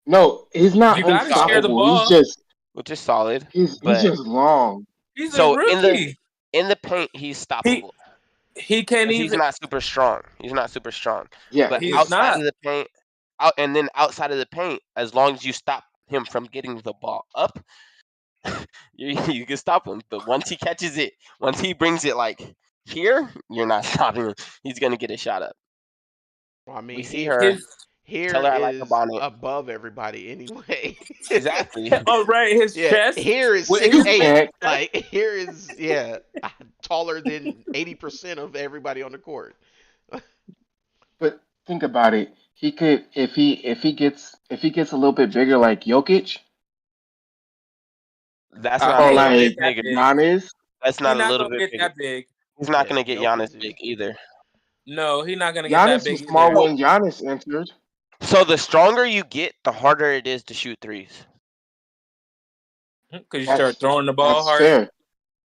No, he's not You which is gotta share solid. the unstoppable. He's ball. just Which is solid. he's But just long. He's a so rookie. in the paint he's He stoppable. he can't Because he's even. not super strong. He's not super strong. Yeah, But He is he's outside not. of the paint, outside of the paint, as long as you stop him from getting the ball up, you can stop him. But once he catches it, once he brings it like here, you're not stopping him. He's gonna get a shot up. Well, I We mean, see he her. His Tell here her I like her is bonnet. above everybody anyway. Exactly. oh right, his Yeah, chest here is with six his you big eight. can't. chest. Like here is yeah, taller than 80% of everybody on the court. But think about it. He could if he gets a little bit bigger like Jokic That's He not a or ain't little gonna bit get like that bigger. big. Giannis. That's He not a not little gonna bit get bigger. that big. He's not Yeah, gonna get Giannis Jokic big is. either. No, he not gonna get that Giannis big was small either. when Giannis entered. So the stronger you get, the harder it is to shoot threes. Because you start That's throwing the ball that's harder. fair.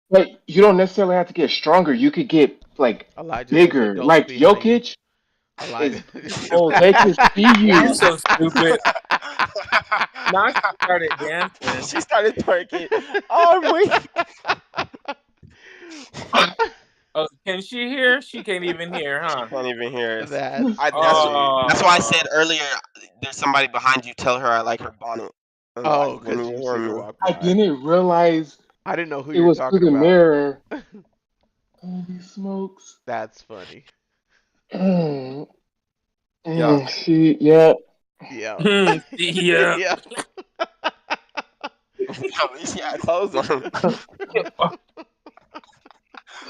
But you don't necessarily have to get stronger. You could get like Elijah, those bigger. adults Like behind you. Jokic is Elijah. oh, they can see You you. so stupid. Now she started dancing. She started twerking. Oh, I'm weak. Oh, can she hear? She can't even hear, She huh? can't even hear us. That's funny. That's why I Oh, said earlier. There's somebody behind you. Tell her I like her bonnet. Otherwise, Oh, it's gonna because be you hear seen her me. walk I by. didn't realize I didn't know who it you were was through talking the about. mirror. Holy smokes. That's funny. Mm, yeah. she, yeah. Yeah. Yeah. Yeah. At least she had clothes on.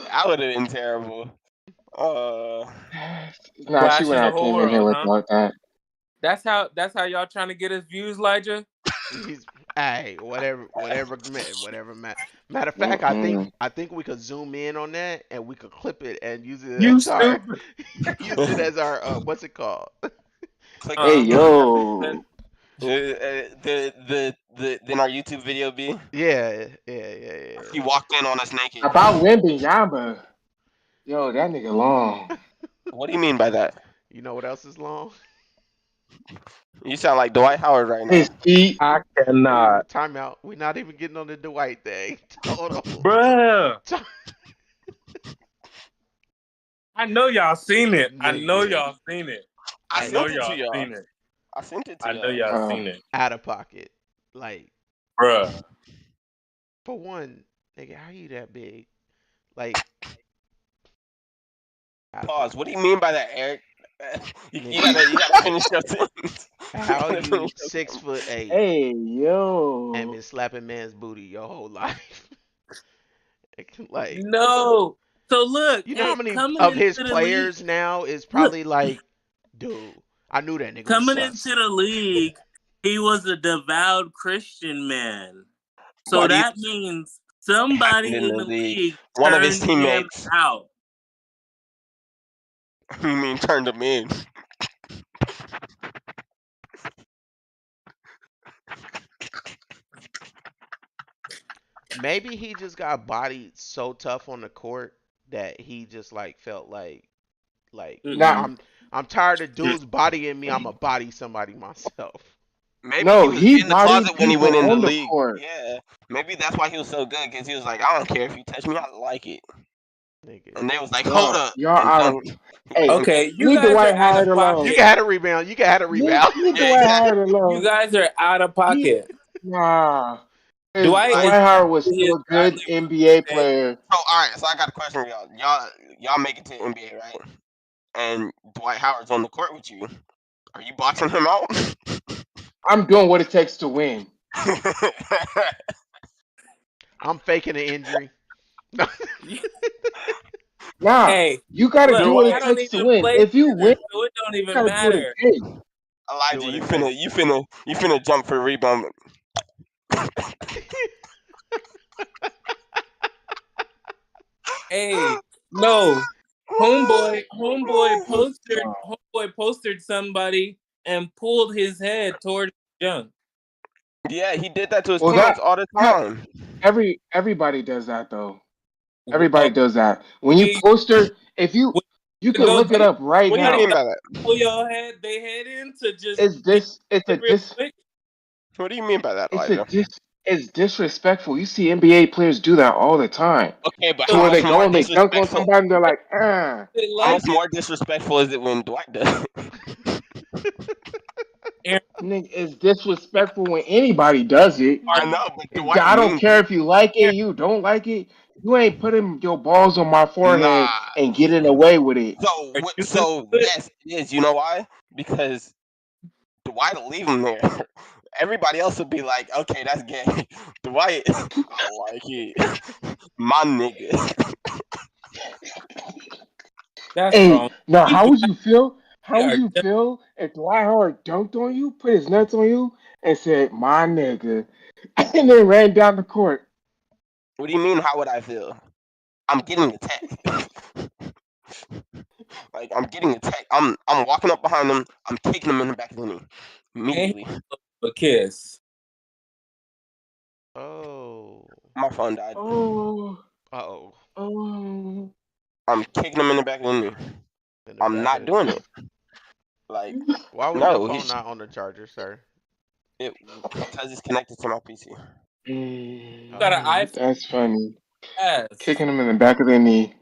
That would have been terrible. Nah, she would Flashes of not whole came in here world, huh? without that. That's how y'all trying to get his views, Elijah. He's hey, whatever. Matter of fact, Mm-mm. I think we could zoom in on that and we could clip it and use it You as our stupid. use it as our what's it called? Hey, Clickbait. Uh-huh. That's good. yo. Then our YouTube video be Yeah. he walked in on us naked. About Wembanyama. Yo, that nigga long. What do you mean by that? You know what else is long? You sound like Dwight Howard right now. His feet. I Ooh, cannot. timeout. We're not even getting on the Dwight thing. Hold on. Bruh. I know y'all seen it. I know Nigga, y'all seen it. I I hey, know sent it to y'all y'all. seen it. I sent it to I know y'all. y'all Uh, seen it. out of pocket. Like, Bruh. for one, nigga, how you that big? Like, out of Pause. What do pocket. you mean by that, Eric? Nigga, You gotta finish your sentence. You how gotta finish you your 6'8" hey, and yo. been slapping man's booty your whole life? Like, No. So look, you know how hey, many coming of into his the league. players now is Look, probably like, dude, I knew that nigga was coming into sus. the league, he was a devout Christian man. So Why do you that means think somebody in in the the league? league One of his turned him teammates. out. You mean turned him in? Maybe he just got bodied so tough on the court that he just like felt like Like Nah, I'm tired of dudes bodying me. I'ma body somebody myself. Maybe he no, was he in the bodied closet when he people went in the on the league. court. Yeah, maybe that's why he was so good because he was like, I don't care if you touch me, I like it. Nigga. And they was like, hold up, Y'all and out of. dunk. Hey, Okay, you leave guys Dwight are out of Howard You alone. can pocket. have a rebound. You can have a Leave, rebound. leave Yeah, Dwight exactly. Howard You alone. guys are out of He pocket. nah. 'Cause Dwight is Dwight Howard was he is still a good badly NBA represented. player. So all right, so I got a question for y'all. Y'all make it to the NBA, right? And Dwight Howard's on the court with you. Are you boxing him out? I'm doing what it takes to win. I'm faking an injury. Nah, Hey, you got to look, do what Dwight, I it don't takes to even win. play If you win, either, so it don't you even got to do what it matter. takes. do Elijah, what you it finna takes. you finna jump for a rebound. Hey, no, homeboy postered somebody and pulled his head towards the junk. Yeah, he did that to his Well, teammates all the that time. everybody does that though. Oh, Everybody does that. When you we poster, if you we you to can go look it deep. up right What do you One of now. mean y'all by that? pull your head, they head in to just It's get this. It's a it real dis. quick. What do you mean by that, It's a Elijah? dis. It's disrespectful. You see NBA players do that all the time. Okay, but To how So where much they more go and they dunk on disrespectful? somebody and they're like, ah. they How much like it. more disrespectful is it when Dwight does it? Aaron Nick, it's disrespectful when anybody does it. I know, but Dwight I don't means care it. if you like it, Aaron, you don't like it. You ain't putting your balls on my forehead Nah. and getting away with it. are you gonna So do it? yes, it is. You know why? Because Dwight will leave him there. Everybody else would be like, okay, that's gay. Dwight, I like it. My nigga. That's Hey, wrong. now You how would you feel? guys How would are you feel if Dwight Howard dunked on you, put his nuts on you, and said, "My nigga," and then ran down the court? What do you mean? How would I feel? I'm getting attacked. Like I'm getting attacked. I'm walking up behind him. I'm kicking him in the back of the knee ain't immediately. a kiss. Oh. My phone died. Oh, Uh-oh. oh. I'm kicking him in the back of the knee. In the I'm back of not the doing knee. it. Like Why was your no, phone he's not on the charger, sir? it because it's connected to my PC. You got an Oh. Mm, iPhone that's funny. S. Kicking him in the back of the knee.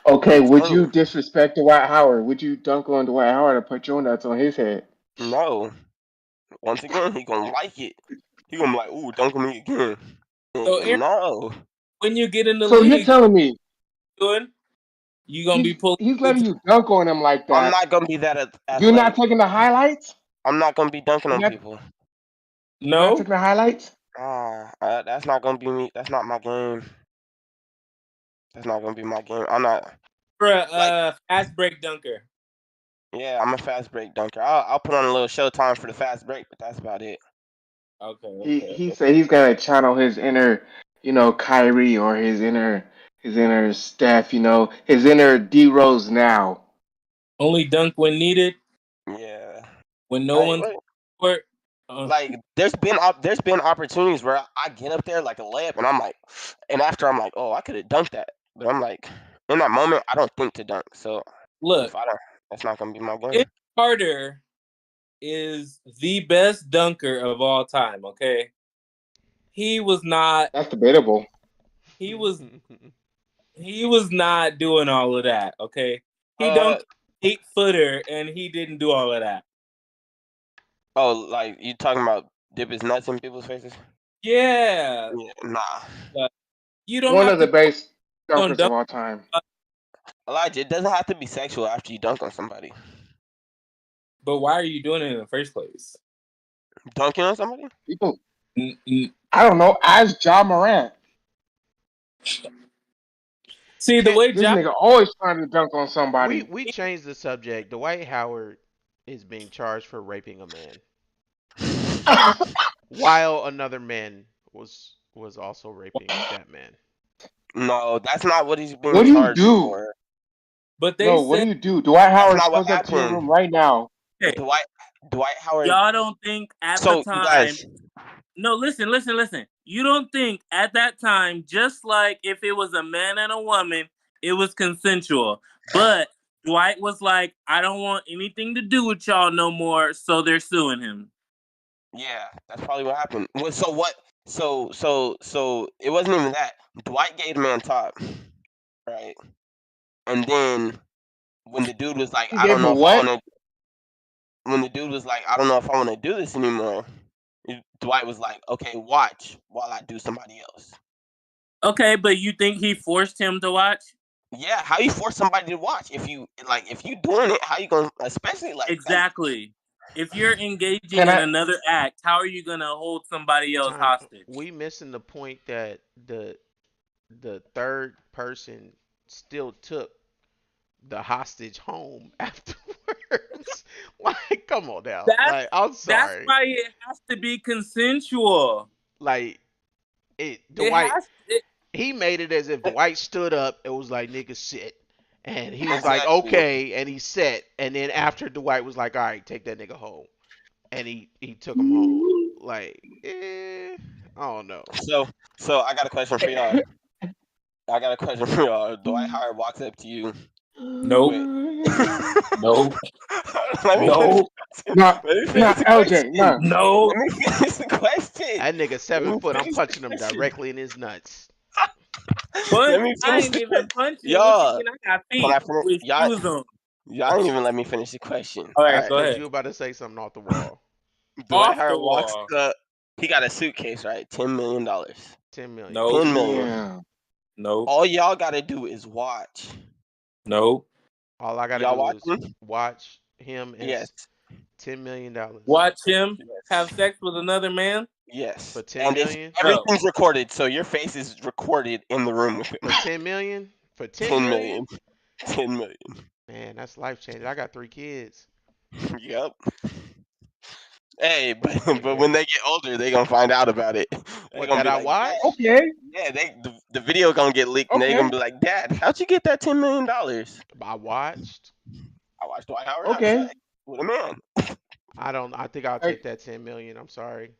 Okay, It's would you true. disrespect Dwight Howard? Would you dunk on Dwight Howard or put your nuts on his head? No. Once again, he gonna like it. He gonna be like, ooh, dunk on me again. So Aaron, Nigga, no. when you get in the So you're league, telling me doing you gonna be pulling he's your letting you dunk on him like I'm that? not gonna be that You're not athletic. taking the highlights? I'm not gonna be dunking You're on not, people. you're not no, taking the highlights? That's not gonna be me. That's not my game. That's not gonna be my game. I'm not for a like, fast break dunker. yeah, I'm a fast break dunker. I'll put on a little showtime for the fast break, but that's about it. Okay, He okay. said he's gonna channel his inner, Kyrie or his inner Steph, his inner D Rose now. Only dunk when needed, Yeah. when no Like, one's court. Uh, there's been opportunities where I get up there like a layup, and I'm like, and after I'm like, oh, I could have dunked that, but I'm like, in that moment, I don't think to dunk. So if look, I don't, that's not gonna be my game. Vince Carter is the best dunker of all time. Okay, he was not. That's debatable. He was. He was not doing all of that. Okay, he Uh, dunked 8-footer, and he didn't do all of that. oh, like you talking about dip his nuts in people's faces? Yeah, Yeah, nah. but you don't One have of the to best on dunkers of dunk. all time. Elijah, it doesn't have to be sexual after you dunk on somebody. But why are you doing it in the first place? Dunking on somebody? People, N- n- I don't know. Ask John Morant. See the way This Josh. nigga always trying to dunk on we somebody. we changed the subject. Dwight Howard is being charged for raping a man, while another man was also raping that man. No, that's not what he's being What do you charged do? for. But they No, what do said, you do? Dwight That's Howard not what shows up to your room happened. right now. hey, Dwight Howard. y'all don't think at the So you time. guys, No, listen. You don't think at that time, just like if it was a man and a woman, it was consensual. But Dwight was like, I don't want anything to do with y'all no more, so they're suing him. Yeah, that's probably what happened. So what? So it wasn't even that. Dwight gave the man top, right? And then when the dude was like, You I gave don't him a know if I what? want to. When the dude was like, I don't know if I want to do this anymore. Dwight was like, okay, watch while I do somebody else. Okay, but you think he forced him to watch? Yeah, how you force somebody to watch if you doing it? How you gonna especially like Exactly. If you're engaging Can in I? another act, how are you gonna hold somebody else Time hostage? we missing the point that the third person still took the hostage home afterwards. Like, come on now. That's Like, I'm that's sorry. why it has to be consensual. Like, it It Dwight has it, he made it as if Dwight stood up and was like, nigga, sit. And he was like, exactly? okay, and he sat. And then after Dwight was like, all right, take that nigga home. And he took him home. Like, I don't know. So so I got a question for y'all. I got a question for y'all. Dwight Howard walks up to you. nope, Wait. nope, Let me finish nope, the question. No, Let me finish no, the LJ, question. no. Let nope. me finish the question. That nigga Let me 7 foot, I'm finish the punching him question. directly in his nuts. Punch? Let me I finish ain't the even question. punching. What you Y'all, mean? I got can I feet finish? with shoes on. Y'all ain't even let me finish the question. All All right, right. go Cause ahead. you about to say something off the wall. Dwight Off the Howard walks wall. up. He got a suitcase, right? $10 million. 10 million. Nope, 10 million. Damn. nope, All y'all gotta do is watch. nope. All I gotta Y'all do is watching? watch him and Yes. $10 million Watch him have Yes. sex with another man. for Yes. ten And it's million. No. everything's recorded, so your face is recorded in the room with For him. 10 million. For ten 10 million. million. 10 million. Man, that's life changing. I got 3 kids. Yep. Hey, but Yeah. when they get older, they gonna find out about it. They What gonna that be I like, Dad, watched? Okay, yeah, the video gonna get leaked, and they okay, gonna be like, Dad, how'd you get that $10 million? I watched. I watched Dwight Howard have sex okay. with a man. I don't. I think I'll Hey, take that 10 million. I'm sorry.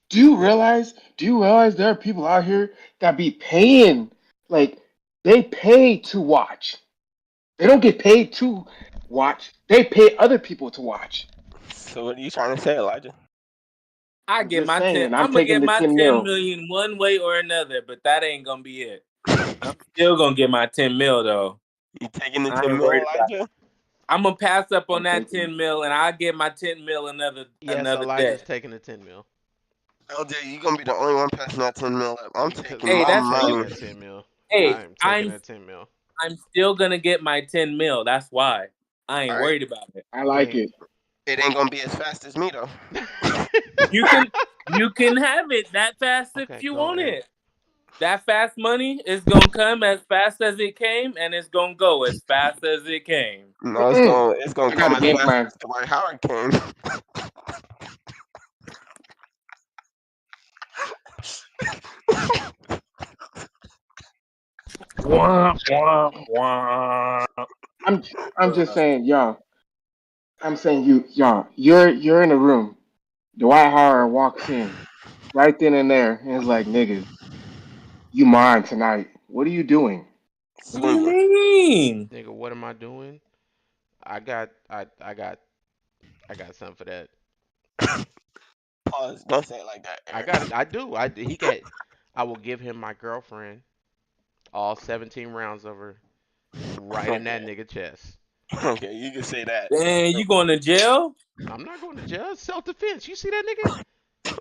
do you realize? Do you realize there are people out here that be paying? Like they pay to watch. They don't get paid to watch. They pay other people to watch. So what are you trying to say, Elijah? I I'm get just my saying, 10. and I'm I'm gonna taking get the my 10 10 mil. million one way or another, but that ain't gonna be it. I'm still gonna get my 10 mil though. You taking the I 10 ain't mil, worried about it. Elijah? I'm gonna pass up on I'm that taking. 10 mil, and I'll get my 10 mil Yes, another day. Elijah's taking the 10 mil. LJ, you gonna be the only one passing that 10 mil up. I'm Cause taking Hey, my I'm that's taking cute. money. that 10 mil. Hey, I am taking that 10 mil. I'm still gonna get my 10 mil. That's why I All ain't right, worried about it. I like Dang. it. it ain't gonna be as fast as me though. You can you can have it that fast if Okay, you go want ahead. it. That fast money is gonna come as fast as it came, and it's gonna go as fast as it came. No, Mm-mm. it's gonna I got come a as game fast plan. as Dwight Howard came. Wah, wah, wah. I'm I'm just saying, y'all. I'm saying y'all. You're in a room. Dwight Howard walks in right then and there, and is like, "Nigga, you mine tonight. What are you doing?" What do you Swinging. mean? Nigga, what am I doing? I got something for that. Pause. Don't say it like that, I Aaron. got it. I do. He got. I will give him my girlfriend, all 17 rounds of her, right in that Okay. nigga chest. Okay, you can say that. Man, you going to jail? I'm not going to jail. Self defense. You see that nigga?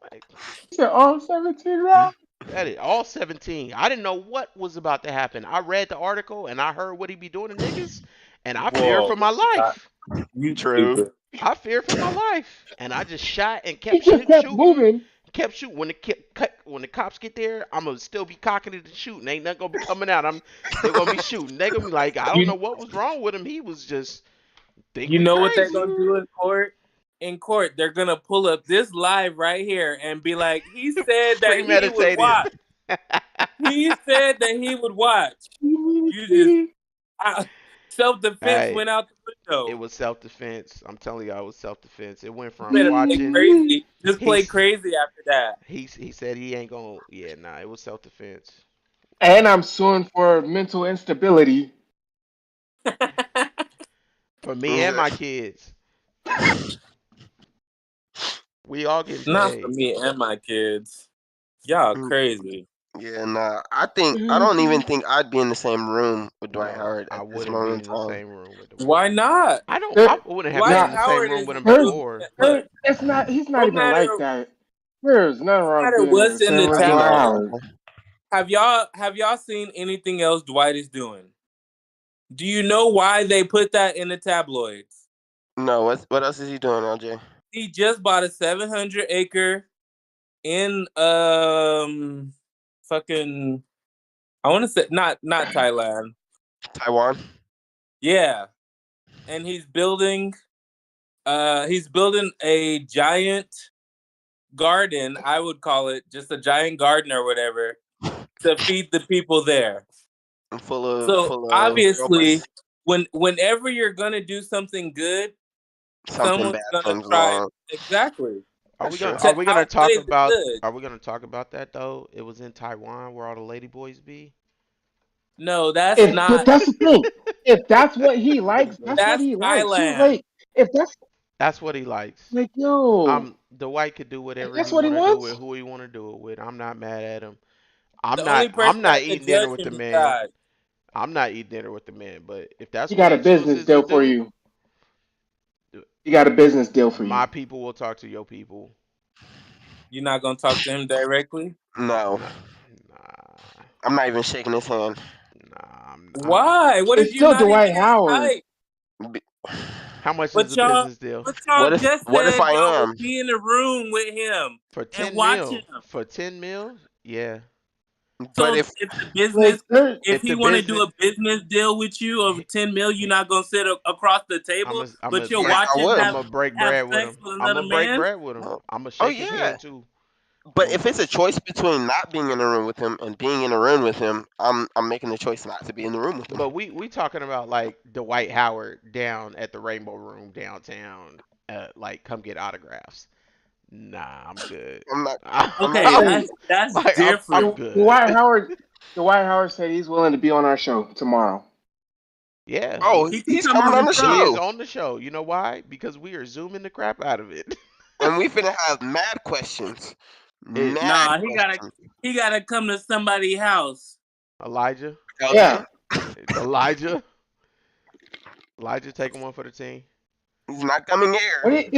Like, He said, "All 17 rounds." that is all 17. I didn't know what was about to happen. I read the article and I heard what he be doing to niggas, and I feared Whoa, for my life. you True. stupid. I feared for my life, and I just shot and He kept just kept shooting, moving. kept shooting. When the cops get there, I'm gonna still be cocking it and shooting. Ain't nothing gonna be coming out. I'm still gonna be shooting. They gonna be like, I don't know You what was wrong with him. He was just think you we know what they're crazy. gonna do in court? In court, they're gonna pull up this live right here and be like, he said that he would Premeditated. watch. He said that he would watch. You just self defense Hey, went out the it window. was self defense. I'm telling y'all, it was self defense. It went You from better play watching. crazy. Just play He's crazy after that. he said he ain't gonna. Yeah, nah. It was self defense. And I'm suing for mental instability. For me and Yeah. my kids. We all getting Not for paid. me and my kids. Y'all Mm, crazy. yeah, nah. I don't even think I'd be in the same room with Dwight No, Howard I at this wouldn't be moment in in the time. same room with Dwight Why Howard. not? I There, wouldn't have been Dwight in not the same Howard room is with him there, before. look. it's not. He's not No even like matter that. There's nothing no wrong with matter being in the what's in same the room I with hear Dwight that. tabloid. Howard. Have y'all seen anything else Dwight is doing? Do you know why they put that in the tabloids? No, what else is he doing, LJ? He just bought a 700-acre in fucking, I want to say not Thailand. Taiwan. Yeah, and he's building a giant garden. I would call it just a giant garden or whatever to feed the people there. So Full of obviously, robots. whenever you're gonna do something good, Something bad someone's gonna comes try along. exactly That's true. to Are we gonna talk outweigh the about good. that though? It was in Taiwan where all the lady boys be. No, that's If but not. that's the thing. If that's what he likes, that's what That's he likes. So Thailand. like, if that's That's what he likes. like, yo, The white could do if whatever that's he what he want to do with wants, who he want to do it with. I'm not mad at him. The only person I'm not that could eating dinner judge with him the is man. God. I'm not eating dinner with the man. But if that's he what got a he business chooses to deal for do, you. He got a business deal for my you. people will talk to your people. You're not gonna talk to him directly. No, Nah, nah, I'm not even shaking his hand. nah. Why? What It's if you're still not even Dwight his Howard. type? B- How much is But the y'all, business deal? but y'all just what if said I y'all am? would be in the room with him For and 10 watch him. mil. For 10 mil? Yeah. But So if if the business, Like, there, if If he the want to do business, a business deal with you of 10 mil, you're not gonna sit across the table, I'm but a you'll yeah, break, watch I him would. I'm have a break have bread with sex him. with I'm a another break man. bread with him. Oh, I'm gonna oh shake his yeah. hand too. But if it's a choice between not being in the room with him and being in the room with him, I'm making the choice not to be in the room with him. But we talking about like Dwight Howard down at the Rainbow Room downtown, like come get autographs. Nah, I'm good. I'm not. I'm not Okay, gonna. hey, that's Like I'm different. good. Dwight Howard. Dwight Howard said he's willing to be on our show tomorrow. Yeah, Oh, He can he's come coming on on the the he is show. show, on the show. You know why? Because we are zooming the crap out of it. and we finna have mad questions. It Mad Nah, he gotta questions. he gotta come to somebody's house. Elijah, Yeah, LJ, Elijah, Elijah taking one for the team. he's not coming but here.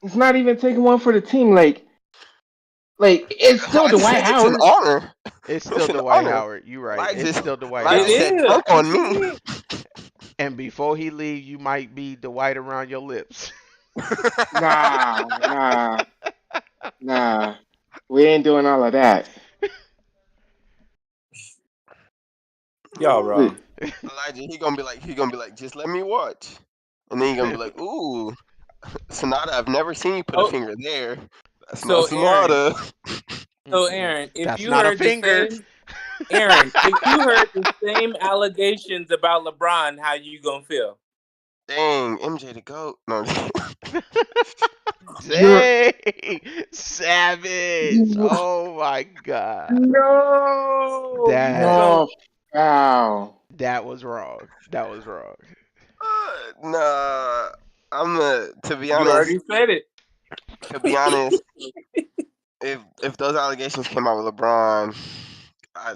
it's not even taking one for the team. Like it's still Elijah Dwight said it's an Howard. honor. It's It's still an Dwight honor. Howard. You right. It's Elijah, still Dwight It Elijah Howard. said, is. "Dunk What on you me." mean? And before he leave, you might be Dwight around your lips. Nah, nah, nah. We ain't doing all of that. Y'all We, wrong. Elijah, he gonna be like, just let me watch, and then he gonna be like, ooh, Sonata, I've never seen you put a Oh, finger there. That's not so Aaron, Sonata. so Mm-mm. Aaron, if That's you not a heard the finger. same Aaron, if you heard the same allegations about LeBron, how you gonna feel? Dang, MJ the goat. No, you're Dang, savage. you. Oh my god. No, you That go. Oh, wow. that was wrong. That was wrong. nah. To be You honest. already said it. To be honest, if those allegations came out with LeBron, I,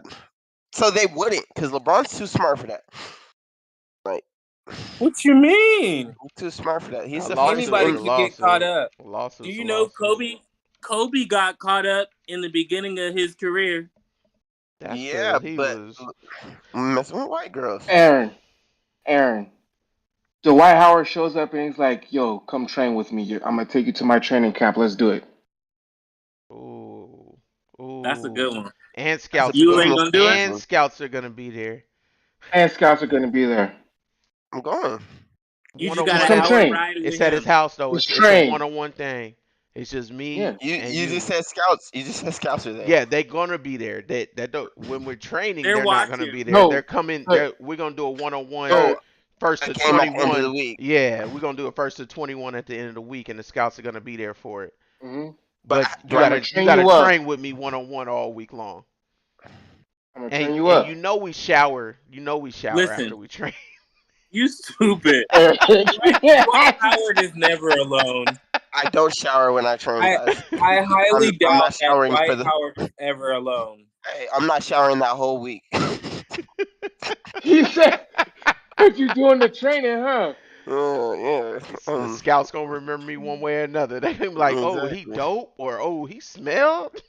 so they wouldn't, because LeBron's too smart for that. Like, What you mean? he's too smart for that. He's A the first lawsuit is Anybody a in. could get caught lawsuit. up. A Do lawsuit's a you know lawsuit. Kobe got caught up in the beginning of his career. That's Yeah, because he but was. messing with white girls. Aaron, Aaron. Dwight Howard shows up and he's like, "Yo, come train with me. I'm gonna take you to my training camp. Let's do it." Ooh, That's a good ooh. one. And That's a scouts are You gonna. ain't business gonna do it? And decision. scouts are gonna be there. And scouts are gonna be there. I'm going. You One just on got Just an one. come hour train. ride with It's at his him. house though. Just It's a one train. on one thing. It's just Yeah. me and You just you. said scouts. You just said scouts are there. Yeah, they're gonna be there. That don't, when we're training, They're they're not gonna watching. be there. They're No, coming. but We're gonna do a one on one, Oh, but first a to game at the end of the 21. week. Yeah, we're gonna do a first to 21 at the end of the week, and the scouts are gonna be there for it. mhm. But But do But I I'm gonna you train gotta you up. train with me one on one all week long. I'm gonna turn And you and up. you know we shower. You know we shower after Listen, we train. you stupid. Dwight Howard is never alone. I don't shower when I train, I guys. I highly I'm not doubt that showering for Dwight the. Howard is ever alone. Hey, I'm not showering that whole week. He said, "Cause you doing the training, huh?" Yeah. The scouts gonna remember me one way or another. They gonna be like, oh, he Exactly. dope, or oh, he smelled.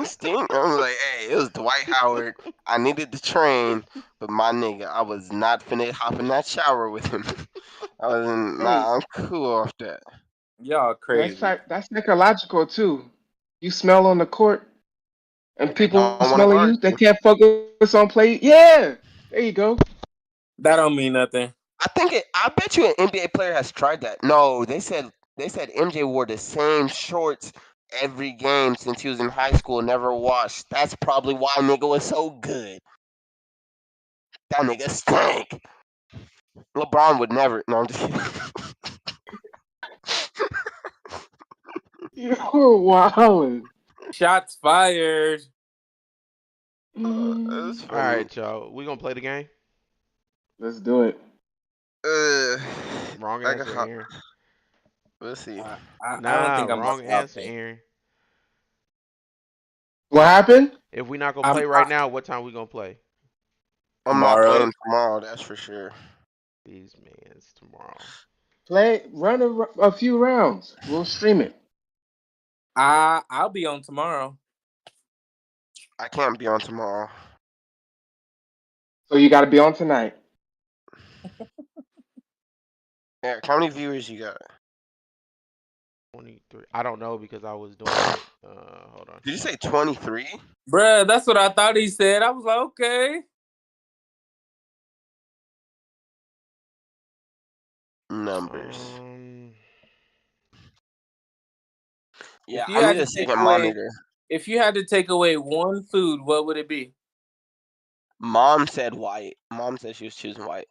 Stink. I'm like, hey, it was Dwight Howard. I needed to train, but my nigga, I was not finna hop in that shower with him. I wasn't. Hey, Nah, I'm cool off that. Y'all crazy. that's psychological too. You smell on the court, and They people don't want to smelling you, guard they you. can't focus on play. Yeah, there you go. That don't mean nothing. I think it. I bet you an NBA player has tried that. No, they said MJ wore the same shorts every game since he was in high school, never washed. That's probably why nigga was so good. That nigga stank. LeBron would never. No, I'm just kidding. You're wildin'. Shots fired. That's All funny. right, y'all. We gonna play the game. Let's do it. Uh, Wrong I got. answer, Aaron. Let's see. I don't Nah, think I'm wrong allowed answer, to. Aaron. What happened? If we not gonna I'm play right now, what time we gonna play? I'm not tomorrow. playing tomorrow. That's for sure. These mans tomorrow. Run a few rounds. We'll stream it. I'll be on tomorrow. I can't be on tomorrow. So you got to be on tonight. Eric, how many viewers you got? 23. I don't know because I was doing it. Hold on. Did you say 23 Bruh, that's what I thought he said. I was like, okay. numbers? Um, Yeah, If you I had need to a take second away monitor. if you had to take away one food, what would it be? Mom said white. Mom said she was choosing white.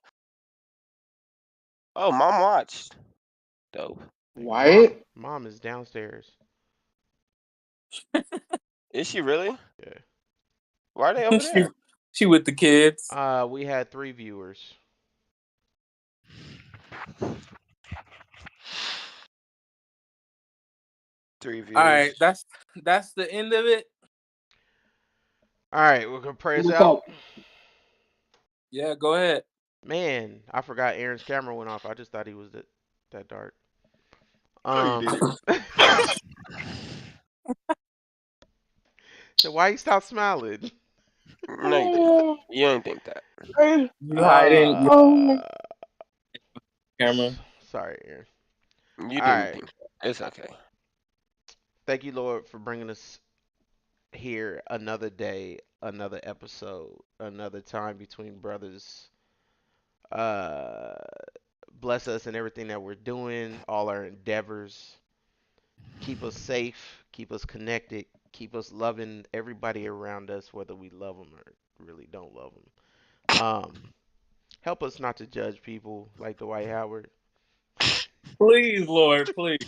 Oh, mom watched. Dope. nigga, mom, Wyatt? mom is downstairs. Is she really? Yeah. Why are they over she there? she with the kids. We had 3 viewers. 3 All right, viewers. that's the end of it. All right, we're gonna pray us What's up? out. Yeah, go ahead. Man, I forgot Aaron's camera went off. I just thought he was that dark. No, you didn't. So why you stop smiling? No, you didn't. You didn't think that. You hiding your Uh, camera. sorry, Aaron. You All didn't right. think that. It's okay. Thank you, Lord, for bringing us here another day, another episode, another time between brothers. Uh, bless us in everything that we're doing, all our endeavors. Keep us safe, keep us connected, keep us loving everybody around us, whether we love them or really don't love them. Help us not to judge people like the White Howard. Please, Lord, please.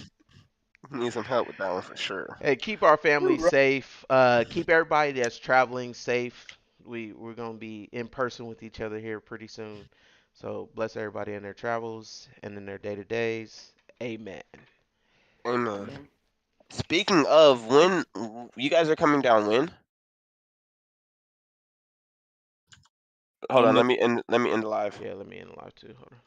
Need some help with that one for sure. Hey, keep our family safe. Keep everybody that's traveling safe. We're gonna be in person with each other here pretty soon. So bless everybody in their travels and in their day to days. Amen. Amen. Amen. Speaking of, when you guys are coming down, when? Hold On on, the let me end the live. Yeah, let me end the live too. Hold on.